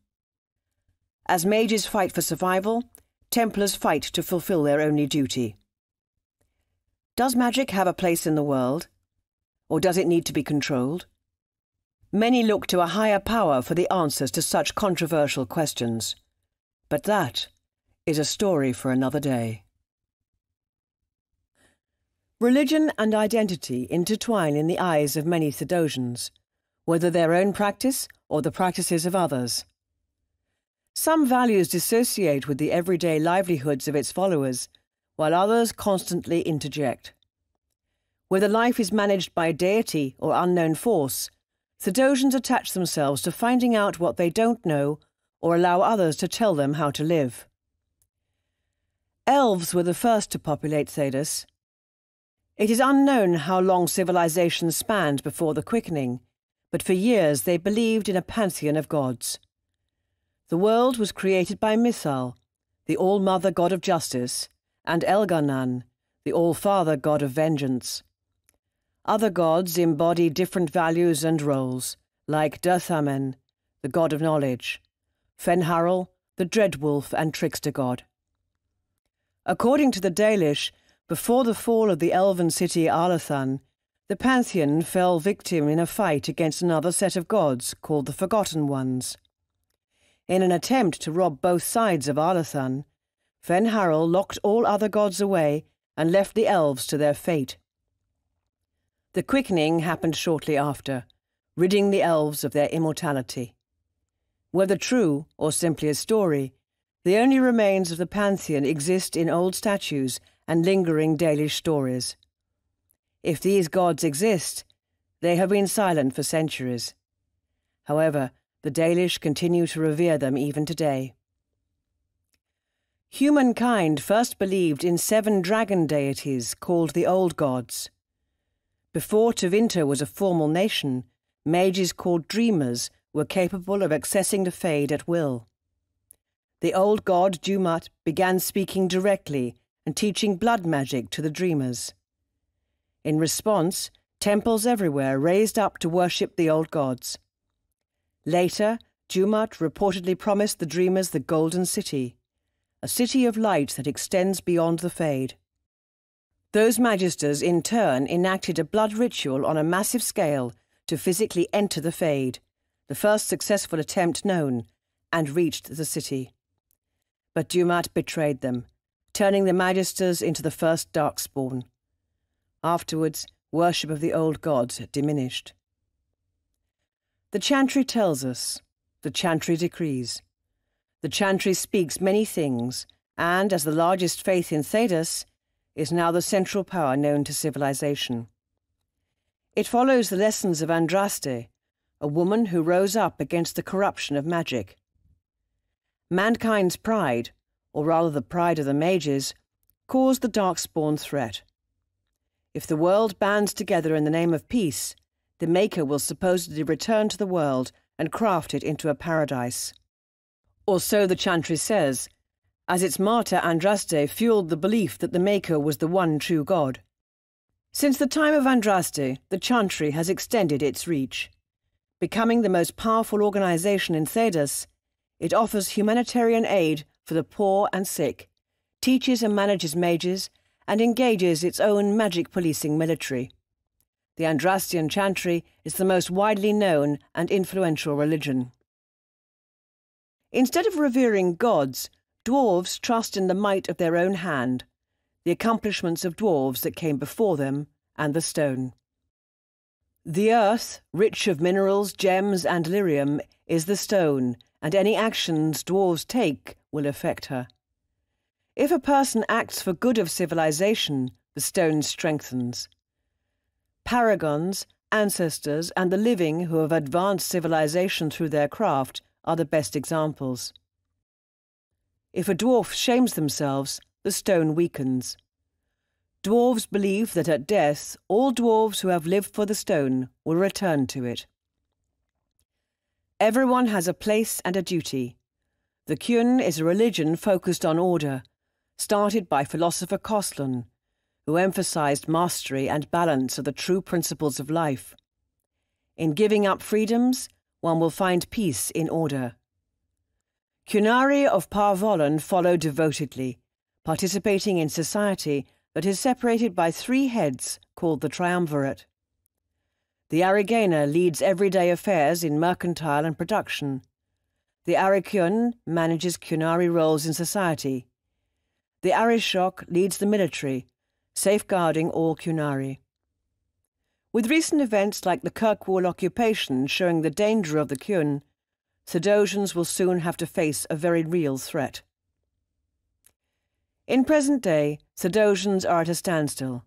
As mages fight for survival, Templars fight to fulfill their only duty. Does magic have a place in the world? Or does it need to be controlled? Many look to a higher power for the answers to such controversial questions. But that is a story for another day. Religion and identity intertwine in the eyes of many Thedosians, whether their own practice or the practices of others. Some values dissociate with the everyday livelihoods of its followers, while others constantly interject. Whether life is managed by deity or unknown force, Thedosians attach themselves to finding out what they don't know or allow others to tell them how to live. Elves were the first to populate Thedas. It is unknown how long civilization spanned before the quickening, but for years they believed in a pantheon of gods. The world was created by Mithal, the all-mother god of justice, and Elgarnan, the all-father god of vengeance. Other gods embody different values and roles, like Durthamen, the god of knowledge, Fenharel, the dreadwolf and trickster god. According to the Dalish, before the fall of the elven city Arlathan, the pantheon fell victim in a fight against another set of gods called the Forgotten Ones. In an attempt to rob both sides of Arlathan, Fenharel locked all other gods away and left the elves to their fate. The quickening happened shortly after, ridding the elves of their immortality. Whether true or simply a story, the only remains of the pantheon exist in old statues and lingering Dalish stories. If these gods exist, they have been silent for centuries. However, the Dalish continue to revere them even today. Humankind first believed in 7 dragon deities called the Old Gods. Before Tevinter was a formal nation, mages called dreamers were capable of accessing the Fade at will. The old god Dumat began speaking directly and teaching blood magic to the dreamers. In response, temples everywhere raised up to worship the old gods. Later, Dumat reportedly promised the dreamers the Golden City, a city of light that extends beyond the Fade. Those magisters in turn enacted a blood ritual on a massive scale to physically enter the Fade, the first successful attempt known, and reached the city. But Dumat betrayed them, turning the magisters into the first Darkspawn. Afterwards, worship of the old gods diminished. The Chantry tells us, the Chantry decrees. The Chantry speaks many things, and, as the largest faith in Thedas, is now the central power known to civilization. It follows the lessons of Andraste, a woman who rose up against the corruption of magic. Mankind's pride, or rather the pride of the mages, caused the Darkspawn threat. If the world bands together in the name of peace, the Maker will supposedly return to the world and craft it into a paradise. Or so the Chantry says, as its martyr Andraste fueled the belief that the Maker was the one true God. Since the time of Andraste, the Chantry has extended its reach. Becoming the most powerful organization in Thedas, it offers humanitarian aid for the poor and sick, teaches and manages mages, and engages its own magic policing military. The Andrastian Chantry is the most widely known and influential religion. Instead of revering gods, dwarves trust in the might of their own hand, the accomplishments of dwarves that came before them, and the stone. The earth, rich of minerals, gems, and lyrium, is the stone, and any actions dwarves take will affect her. If a person acts for good of civilization, the stone strengthens. Paragons, ancestors, and the living who have advanced civilization through their craft are the best examples. If a dwarf shames themselves, the stone weakens. Dwarves believe that at death, all dwarves who have lived for the stone will return to it. Everyone has a place and a duty. The Kyun is a religion focused on order, started by philosopher Koslan, who emphasized mastery and balance of the true principles of life. In giving up freedoms, one will find peace in order. Kyunari of Parvolan follow devotedly, participating in society that is separated by 3 heads called the triumvirate. The Arigena leads everyday affairs in mercantile and production. The Arikyun manages Kunari roles in society. The Arishok leads the military, safeguarding all Kunari. With recent events like the Kirkwall occupation showing the danger of the Kyun, Sadosians will soon have to face a very real threat. In present day, Sadosians are at a standstill.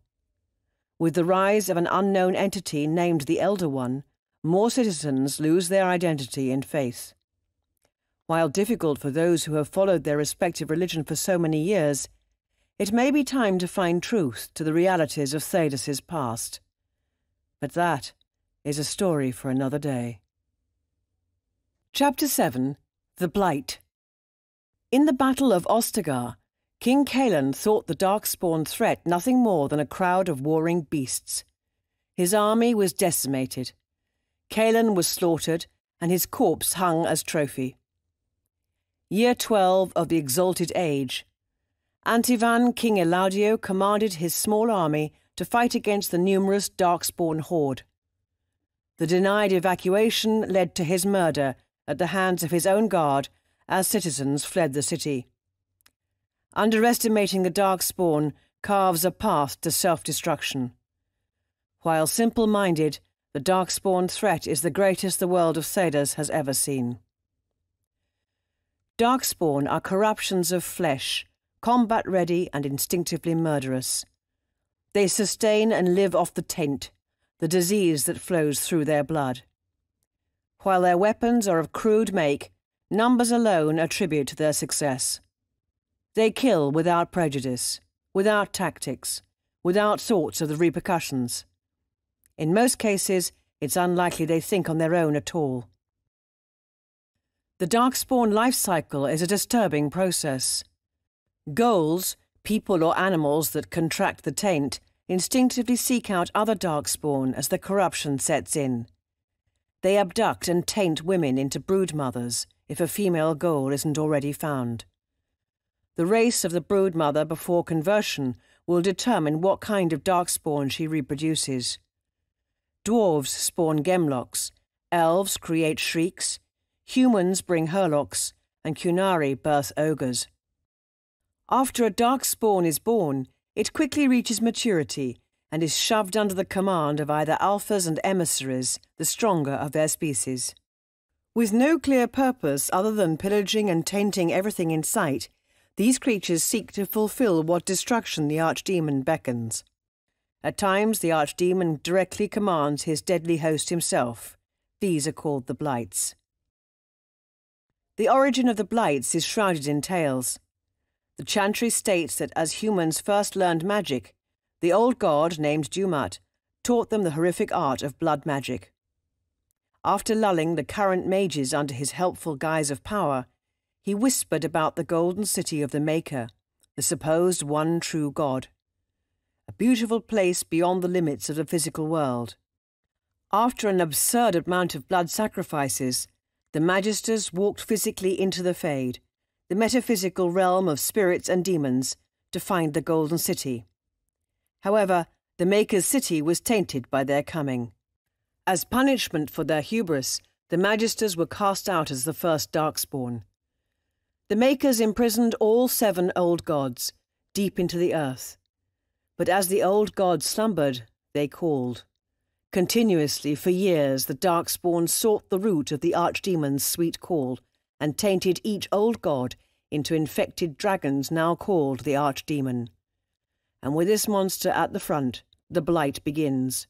With the rise of an unknown entity named the Elder One, more citizens lose their identity and faith. While difficult for those who have followed their respective religion for so many years, it may be time to find truth to the realities of Thaddeus's past. But that is a story for another day. Chapter 7. The Blight. In the Battle of Ostagar, King Kaelan thought the Darkspawn threat nothing more than a crowd of warring beasts. His army was decimated. Kaelan was slaughtered, and his corpse hung as trophy. Year 12 of the Exalted Age. Antivan King Elaudio commanded his small army to fight against the numerous Darkspawn horde. The denied evacuation led to his murder at the hands of his own guard as citizens fled the city. Underestimating the Darkspawn carves a path to self-destruction. While simple-minded, the Darkspawn threat is the greatest the world of Thaddeus has ever seen. Darkspawn are corruptions of flesh, combat-ready and instinctively murderous. They sustain and live off the taint, the disease that flows through their blood. While their weapons are of crude make, numbers alone attribute to their success. They kill without prejudice, without tactics, without thoughts of the repercussions. In most cases, it's unlikely they think on their own at all. The Darkspawn life cycle is a disturbing process. Ghouls, people or animals that contract the taint, instinctively seek out other Darkspawn as the corruption sets in. They abduct and taint women into brood mothers if a female ghoul isn't already found. The race of the brood mother before conversion will determine what kind of Darkspawn she reproduces. Dwarves spawn Gemlocks, elves create Shrieks, humans bring Hurlocks, and Kunari birth ogres. After a Darkspawn is born, it quickly reaches maturity and is shoved under the command of either alphas and emissaries, the stronger of their species. With no clear purpose other than pillaging and tainting everything in sight, these creatures seek to fulfill what destruction the archdemon beckons. At times, the archdemon directly commands his deadly host himself. These are called the Blights. The origin of the Blights is shrouded in tales. The Chantry states that as humans first learned magic, the old god, named Dumat, taught them the horrific art of blood magic. After lulling the current mages under his helpful guise of power, he whispered about the golden city of the Maker, the supposed one true god. A beautiful place beyond the limits of the physical world. After an absurd amount of blood sacrifices, the Magisters walked physically into the Fade, the metaphysical realm of spirits and demons, to find the golden city. However, the Maker's city was tainted by their coming. As punishment for their hubris, the Magisters were cast out as the first Darkspawn. The Makers imprisoned all 7 old gods, deep into the earth. But as the old gods slumbered, they called. Continuously, for years, the Darkspawn sought the root of the archdemon's sweet call, and tainted each old god into infected dragons now called the archdemon. And with this monster at the front, the blight begins.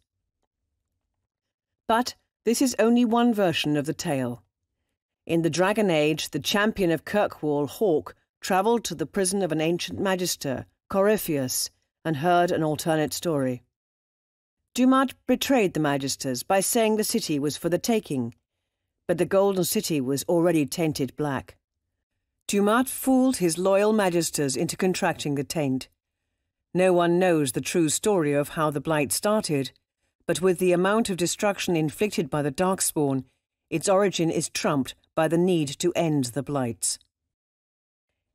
But this is only one version of the tale. In the Dragon Age, the champion of Kirkwall, Hawk, travelled to the prison of an ancient magister, Corypheus, and heard an alternate story. Dumat betrayed the magisters by saying the city was for the taking, but the golden city was already tainted black. Dumat fooled his loyal magisters into contracting the taint. No one knows the true story of how the blight started, but with the amount of destruction inflicted by the Darkspawn, its origin is trumped by the need to end the blights.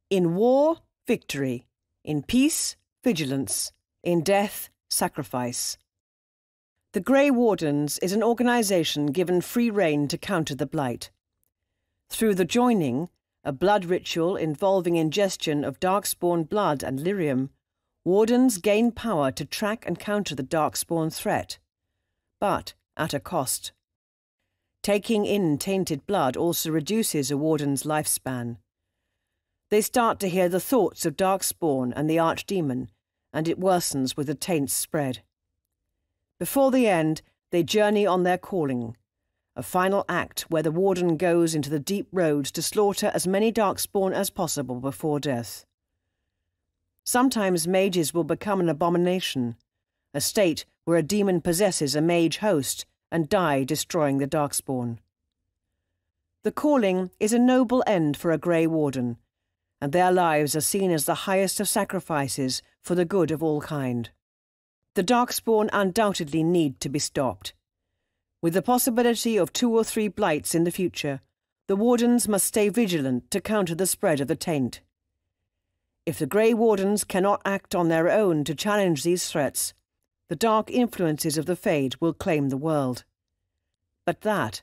In war, victory. In peace, vigilance. In death, sacrifice. The Grey Wardens is an organisation given free rein to counter the blight. Through the Joining, a blood ritual involving ingestion of darkspawn blood and lyrium, Wardens gain power to track and counter the darkspawn threat, but at a cost. Taking in tainted blood also reduces a Warden's lifespan. They start to hear the thoughts of darkspawn and the archdemon, and it worsens with the taint's spread. Before the end, they journey on their calling, a final act where the Warden goes into the deep roads to slaughter as many darkspawn as possible before death. Sometimes mages will become an abomination, a state where a demon possesses a mage host and die destroying the darkspawn. The calling is a noble end for a Grey Warden, and their lives are seen as the highest of sacrifices for the good of all kind. The darkspawn undoubtedly need to be stopped. With the possibility of 2 or 3 blights in the future, the Wardens must stay vigilant to counter the spread of the taint. If the Grey Wardens cannot act on their own to challenge these threats, the dark influences of the Fade will claim the world. But that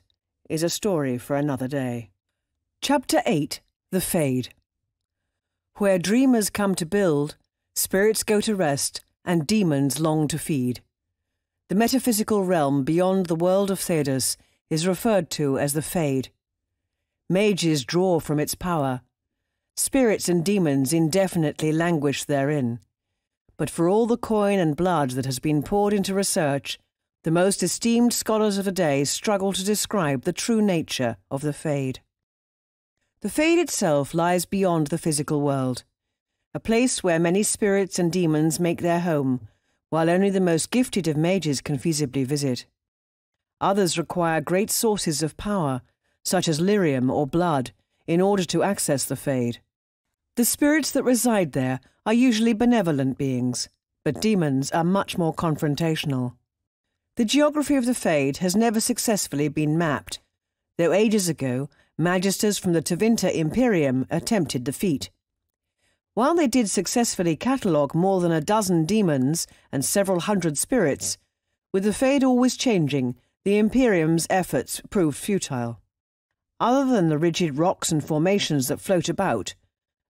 is a story for another day. Chapter 8. The Fade. Where dreamers come to build, spirits go to rest, and demons long to feed. The metaphysical realm beyond the world of Thedas is referred to as the Fade. Mages draw from its power. Spirits and demons indefinitely languish therein. But for all the coin and blood that has been poured into research, the most esteemed scholars of the day struggle to describe the true nature of the Fade. The Fade itself lies beyond the physical world, a place where many spirits and demons make their home, while only the most gifted of mages can feasibly visit. Others require great sources of power, such as lyrium or blood, in order to access the Fade. The spirits that reside there are usually benevolent beings, but demons are much more confrontational. The geography of the Fade has never successfully been mapped, though ages ago magisters from the Tevinter Imperium attempted the feat. While they did successfully catalogue more than a dozen demons and several hundred spirits, with the Fade always changing, the Imperium's efforts proved futile. Other than the rigid rocks and formations that float about,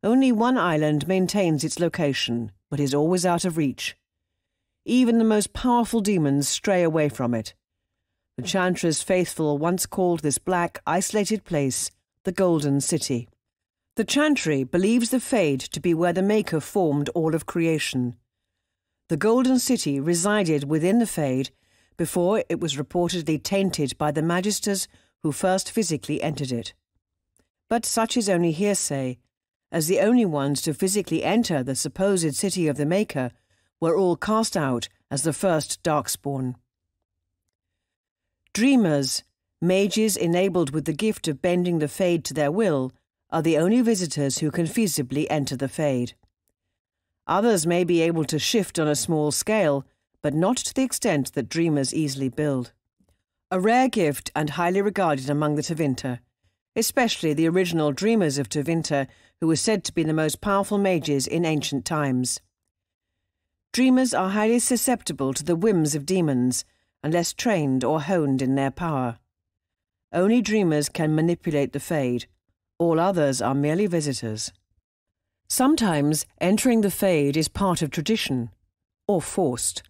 only one island maintains its location, but is always out of reach. Even the most powerful demons stray away from it. The Chantra's faithful once called this black, isolated place the Golden City. The Chantry believes the Fade to be where the Maker formed all of creation. The Golden City resided within the Fade before it was reportedly tainted by the magisters who first physically entered it. But such is only hearsay, as the only ones to physically enter the supposed city of the Maker were all cast out as the first Darkspawn. Dreamers, mages enabled with the gift of bending the Fade to their will, are the only visitors who can feasibly enter the Fade. Others may be able to shift on a small scale, but not to the extent that dreamers easily build. A rare gift and highly regarded among the Tevinter, especially the original dreamers of Tevinter, who were said to be the most powerful mages in ancient times. Dreamers are highly susceptible to the whims of demons, unless trained or honed in their power. Only dreamers can manipulate the Fade. All others are merely visitors. Sometimes entering the Fade is part of tradition, or forced.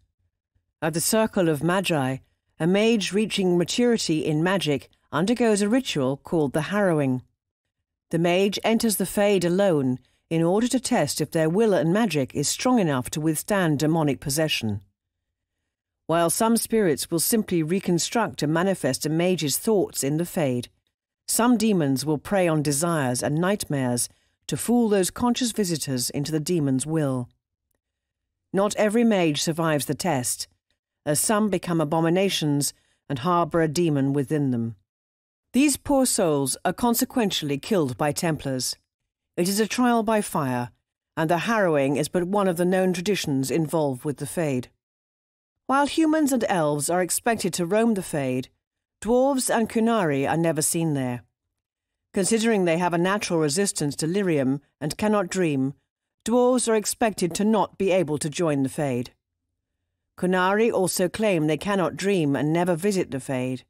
At the Circle of Magi, a mage reaching maturity in magic undergoes a ritual called the Harrowing. The mage enters the Fade alone in order to test if their will and magic is strong enough to withstand demonic possession. While some spirits will simply reconstruct and manifest a mage's thoughts in the Fade, some demons will prey on desires and nightmares to fool those conscious visitors into the demon's will. Not every mage survives the test, as some become abominations and harbour a demon within them. These poor souls are consequentially killed by Templars. It is a trial by fire, and the Harrowing is but one of the known traditions involved with the Fade. While humans and elves are expected to roam the Fade, dwarves and Kunari are never seen there. Considering they have a natural resistance to lyrium and cannot dream, dwarves are expected to not be able to join the Fade. Kunari also claim they cannot dream and never visit the Fade.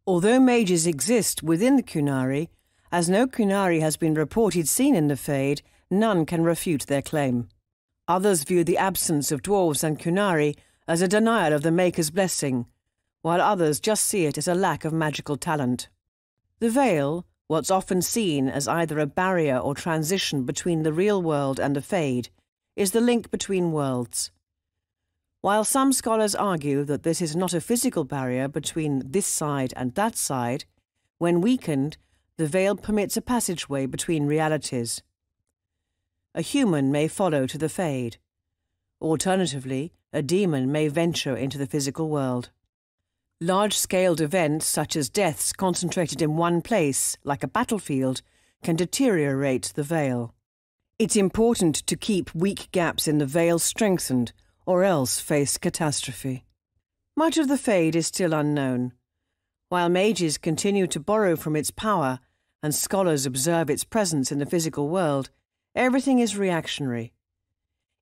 Although mages exist within the Kunari, as no Kunari has been reported seen in the Fade, none can refute their claim. Others view the absence of dwarves and Kunari as a denial of the Maker's blessing, while others just see it as a lack of magical talent. The veil, what's often seen as either a barrier or transition between the real world and the Fade, is the link between worlds. While some scholars argue that this is not a physical barrier between this side and that side, when weakened, the veil permits a passageway between realities. A human may follow to the Fade. Alternatively, a demon may venture into the physical world. Large-scaled events such as deaths concentrated in one place, like a battlefield, can deteriorate the veil. It's important to keep weak gaps in the veil strengthened, or else face catastrophe. Much of the Fade is still unknown. While mages continue to borrow from its power and scholars observe its presence in the physical world, everything is reactionary.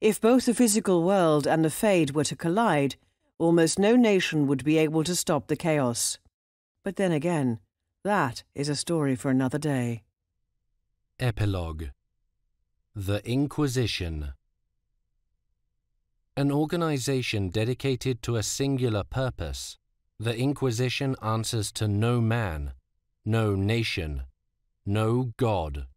If both the physical world and the Fade were to collide, almost no nation would be able to stop the chaos. But then again, that is a story for another day. Epilogue. The Inquisition. An organization dedicated to a singular purpose, the Inquisition answers to no man, no nation, no god.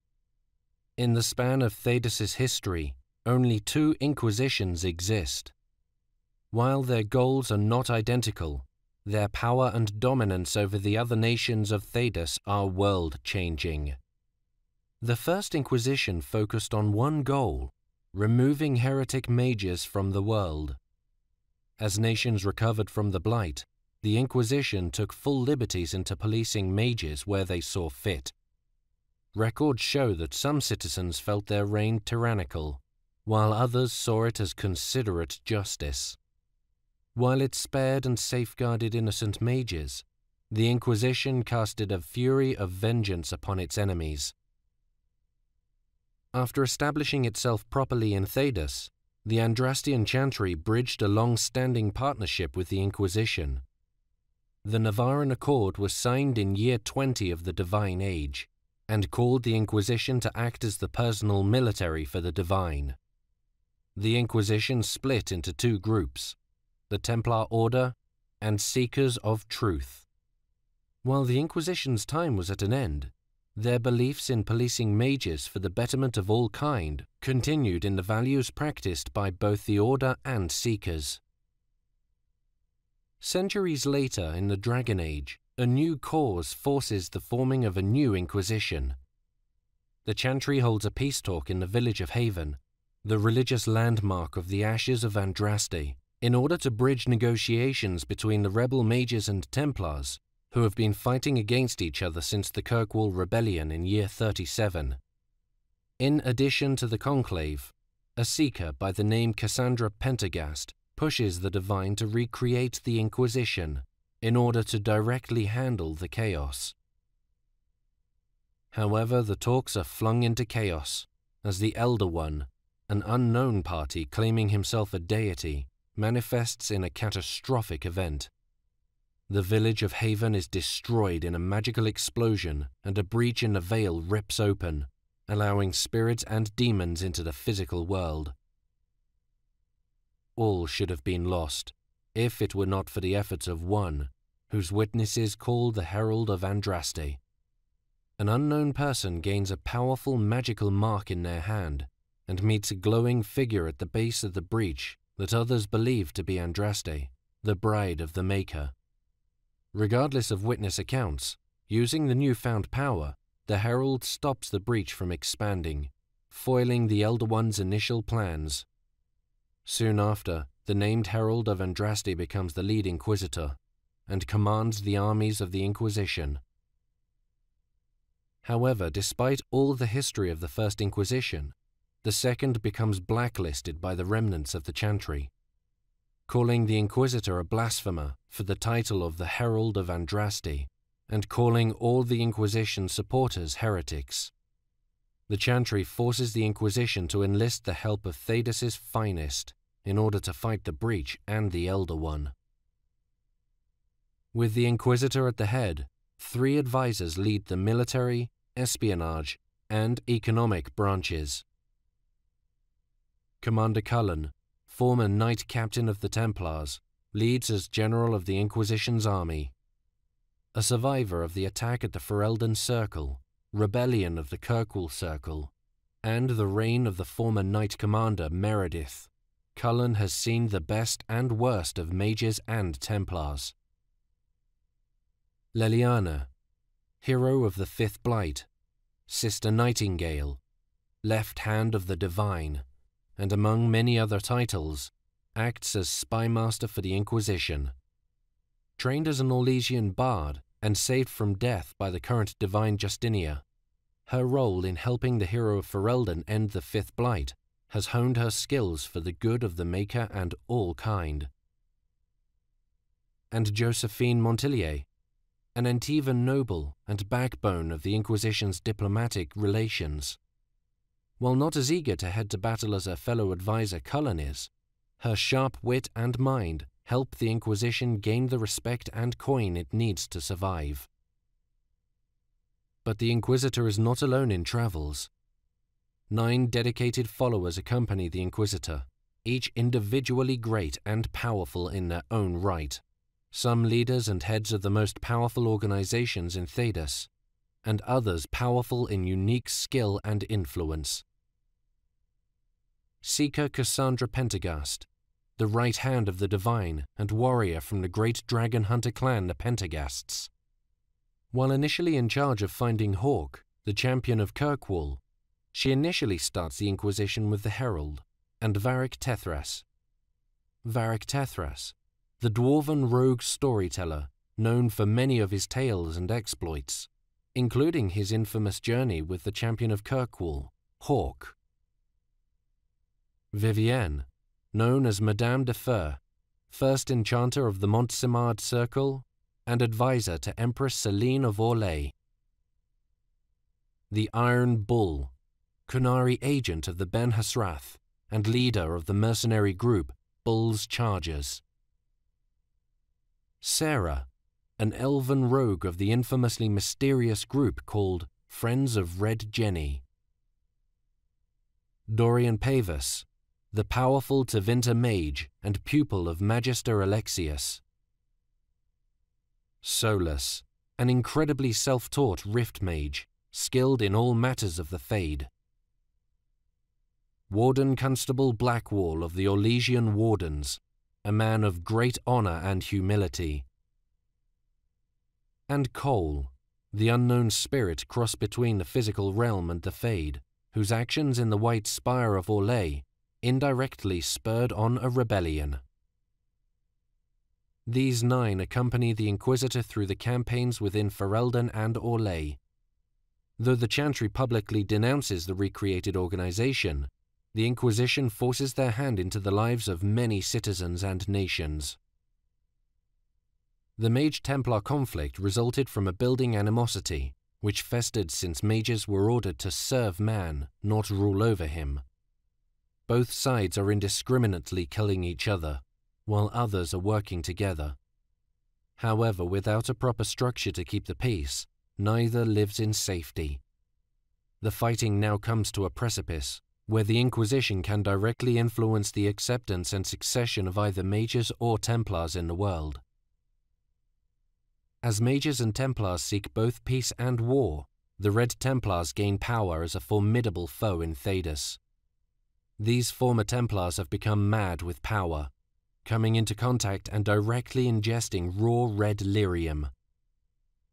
In the span of Thaddeus' history, only 2 Inquisitions exist. While their goals are not identical, their power and dominance over the other nations of Thaddeus are world-changing. The First Inquisition focused on one goal: removing heretic mages from the world. As nations recovered from the Blight, the Inquisition took full liberties into policing mages where they saw fit. Records show that some citizens felt their reign tyrannical, while others saw it as considerate justice. While it spared and safeguarded innocent mages, the Inquisition casted a fury of vengeance upon its enemies. After establishing itself properly in Thaddeus, the Andrastian Chantry bridged a long-standing partnership with the Inquisition. The Navaran Accord was signed in year 20 of the Divine Age, and called the Inquisition to act as the personal military for the Divine. The Inquisition split into 2 groups: the Templar Order and Seekers of Truth. While the Inquisition's time was at an end, their beliefs in policing mages for the betterment of all kind continued in the values practiced by both the Order and Seekers. Centuries later, in the Dragon Age, a new cause forces the forming of a new Inquisition. The Chantry holds a peace talk in the village of Haven, the religious landmark of the Ashes of Andraste, in order to bridge negotiations between the rebel mages and Templars, who have been fighting against each other since the Kirkwall Rebellion in year 37. In addition to the conclave, a seeker by the name Cassandra Pentagast pushes the Divine to recreate the Inquisition in order to directly handle the chaos. However, the talks are flung into chaos as the Elder One, an unknown party claiming himself a deity, manifests in a catastrophic event. The village of Haven is destroyed in a magical explosion, and a breach in the veil rips open, allowing spirits and demons into the physical world. All should have been lost, if it were not for the efforts of one, whose witnesses call the Herald of Andraste. An unknown person gains a powerful magical mark in their hand, and meets a glowing figure at the base of the breach that others believe to be Andraste, the bride of the Maker. Regardless of witness accounts, using the newfound power, the Herald stops the breach from expanding, foiling the Elder One's initial plans. Soon after, the named Herald of Andraste becomes the lead Inquisitor, and commands the armies of the Inquisition. However, despite all the history of the First Inquisition, the Second becomes blacklisted by the remnants of the Chantry, calling the Inquisitor a blasphemer for the title of the Herald of Andraste, and calling all the Inquisition supporters heretics. The Chantry forces the Inquisition to enlist the help of Thaddeus' finest, in order to fight the Breach and the Elder One. With the Inquisitor at the head, 3 advisors lead the military, espionage, and economic branches. Commander Cullen, former Knight Captain of the Templars, leads as General of the Inquisition's army. A survivor of the attack at the Ferelden Circle, rebellion of the Kirkwall Circle, and the reign of the former Knight Commander Meredith, Cullen has seen the best and worst of mages and Templars. Leliana, hero of the Fifth Blight, Sister Nightingale, Left Hand of the Divine, and among many other titles, acts as spymaster for the Inquisition. Trained as an Orlesian bard and saved from death by the current Divine Justinia, her role in helping the hero of Ferelden end the Fifth Blight has honed her skills for the good of the Maker and all kind. And Josephine Montillier, an Antivan noble and backbone of the Inquisition's diplomatic relations. While not as eager to head to battle as her fellow advisor Cullen is, her sharp wit and mind help the Inquisition gain the respect and coin it needs to survive. But the Inquisitor is not alone in travels. 9 dedicated followers accompany the Inquisitor, each individually great and powerful in their own right. Some leaders and heads of the most powerful organizations in Thedas, and others powerful in unique skill and influence. Seeker Cassandra Pentagast, the right hand of the Divine and warrior from the great dragon hunter clan, the Pentagasts. While initially in charge of finding Hawk, the champion of Kirkwall, she initially starts the Inquisition with the Herald and Varric Tethras. Varric Tethras, the dwarven rogue storyteller known for many of his tales and exploits, including his infamous journey with the champion of Kirkwall, Hawk. Vivienne, known as Madame de Feur, first enchanter of the Montsimard Circle and advisor to Empress Celine of Orlais. The Iron Bull, Kunari agent of the Ben Hasrath and leader of the mercenary group Bull's Chargers. Sarah, an elven rogue of the infamously mysterious group called Friends of Red Jenny. Dorian Pavus, the powerful Tevinter mage and pupil of Magister Alexius. Solus, an incredibly self-taught rift mage, skilled in all matters of the Fade. Warden Constable Blackwall of the Orlesian Wardens, a man of great honor and humility. And Cole, the unknown spirit crossed between the physical realm and the Fade, whose actions in the White Spire of Orlais indirectly spurred on a rebellion. These 9 accompany the Inquisitor through the campaigns within Ferelden and Orlais. Though the Chantry publicly denounces the recreated organization, the Inquisition forces their hand into the lives of many citizens and nations. The Mage-Templar conflict resulted from a building animosity, which festered since mages were ordered to serve man, not rule over him. Both sides are indiscriminately killing each other, while others are working together. However, without a proper structure to keep the peace, neither lives in safety. The fighting now comes to a precipice, where the Inquisition can directly influence the acceptance and succession of either mages or Templars in the world. As mages and Templars seek both peace and war, the Red Templars gain power as a formidable foe in Thedas. These former Templars have become mad with power, coming into contact and directly ingesting raw red lyrium.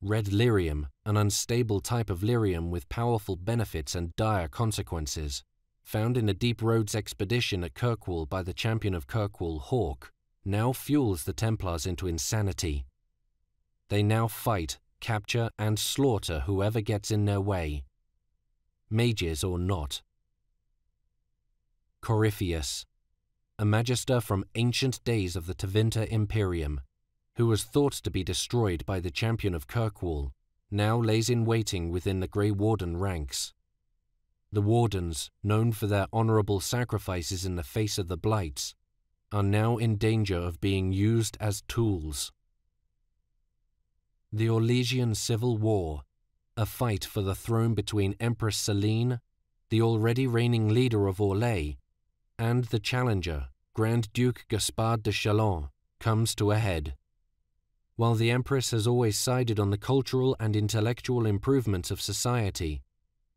Red lyrium, an unstable type of lyrium with powerful benefits and dire consequences, found in a Deep Roads expedition at Kirkwall by the champion of Kirkwall, Hawk, now fuels the Templars into insanity. They now fight, capture, and slaughter whoever gets in their way, mages or not. Corypheus, a magister from ancient days of the Tevinter Imperium, who was thought to be destroyed by the champion of Kirkwall, now lays in waiting within the Grey Warden ranks. The Wardens, known for their honorable sacrifices in the face of the Blights, are now in danger of being used as tools. The Orlesian Civil War, a fight for the throne between Empress Celine, the already reigning leader of Orlais, and the challenger, Grand Duke Gaspard de Chalon, comes to a head. While the Empress has always sided on the cultural and intellectual improvements of society,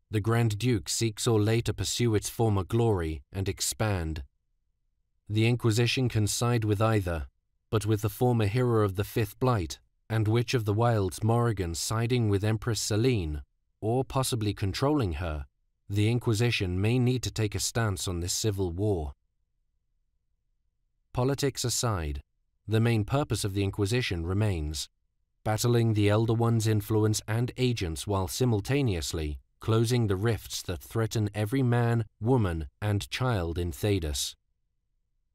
the Grand Duke seeks Orlais to pursue its former glory and expand. The Inquisition can side with either, but with the former hero of the Fifth Blight, and Witch of the Wilds Morrigan siding with Empress Celine, or possibly controlling her, the Inquisition may need to take a stance on this civil war. Politics aside, the main purpose of the Inquisition remains: battling the Elder One's influence and agents while simultaneously closing the rifts that threaten every man, woman, and child in Thedas.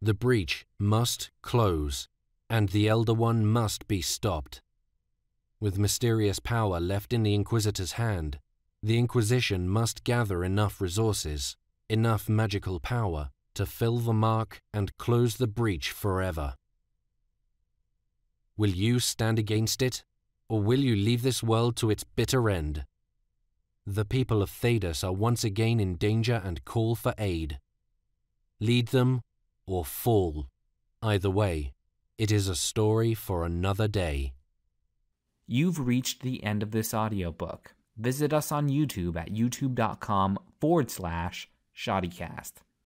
The breach must close, and the Elder One must be stopped. With mysterious power left in the Inquisitor's hand, the Inquisition must gather enough resources, enough magical power, to fill the mark and close the breach forever. Will you stand against it, or will you leave this world to its bitter end? The people of Thedas are once again in danger and call for aid. Lead them or fall. Either way, it is a story for another day. You've reached the end of this audiobook. Visit us on YouTube at youtube.com/Shoddycast.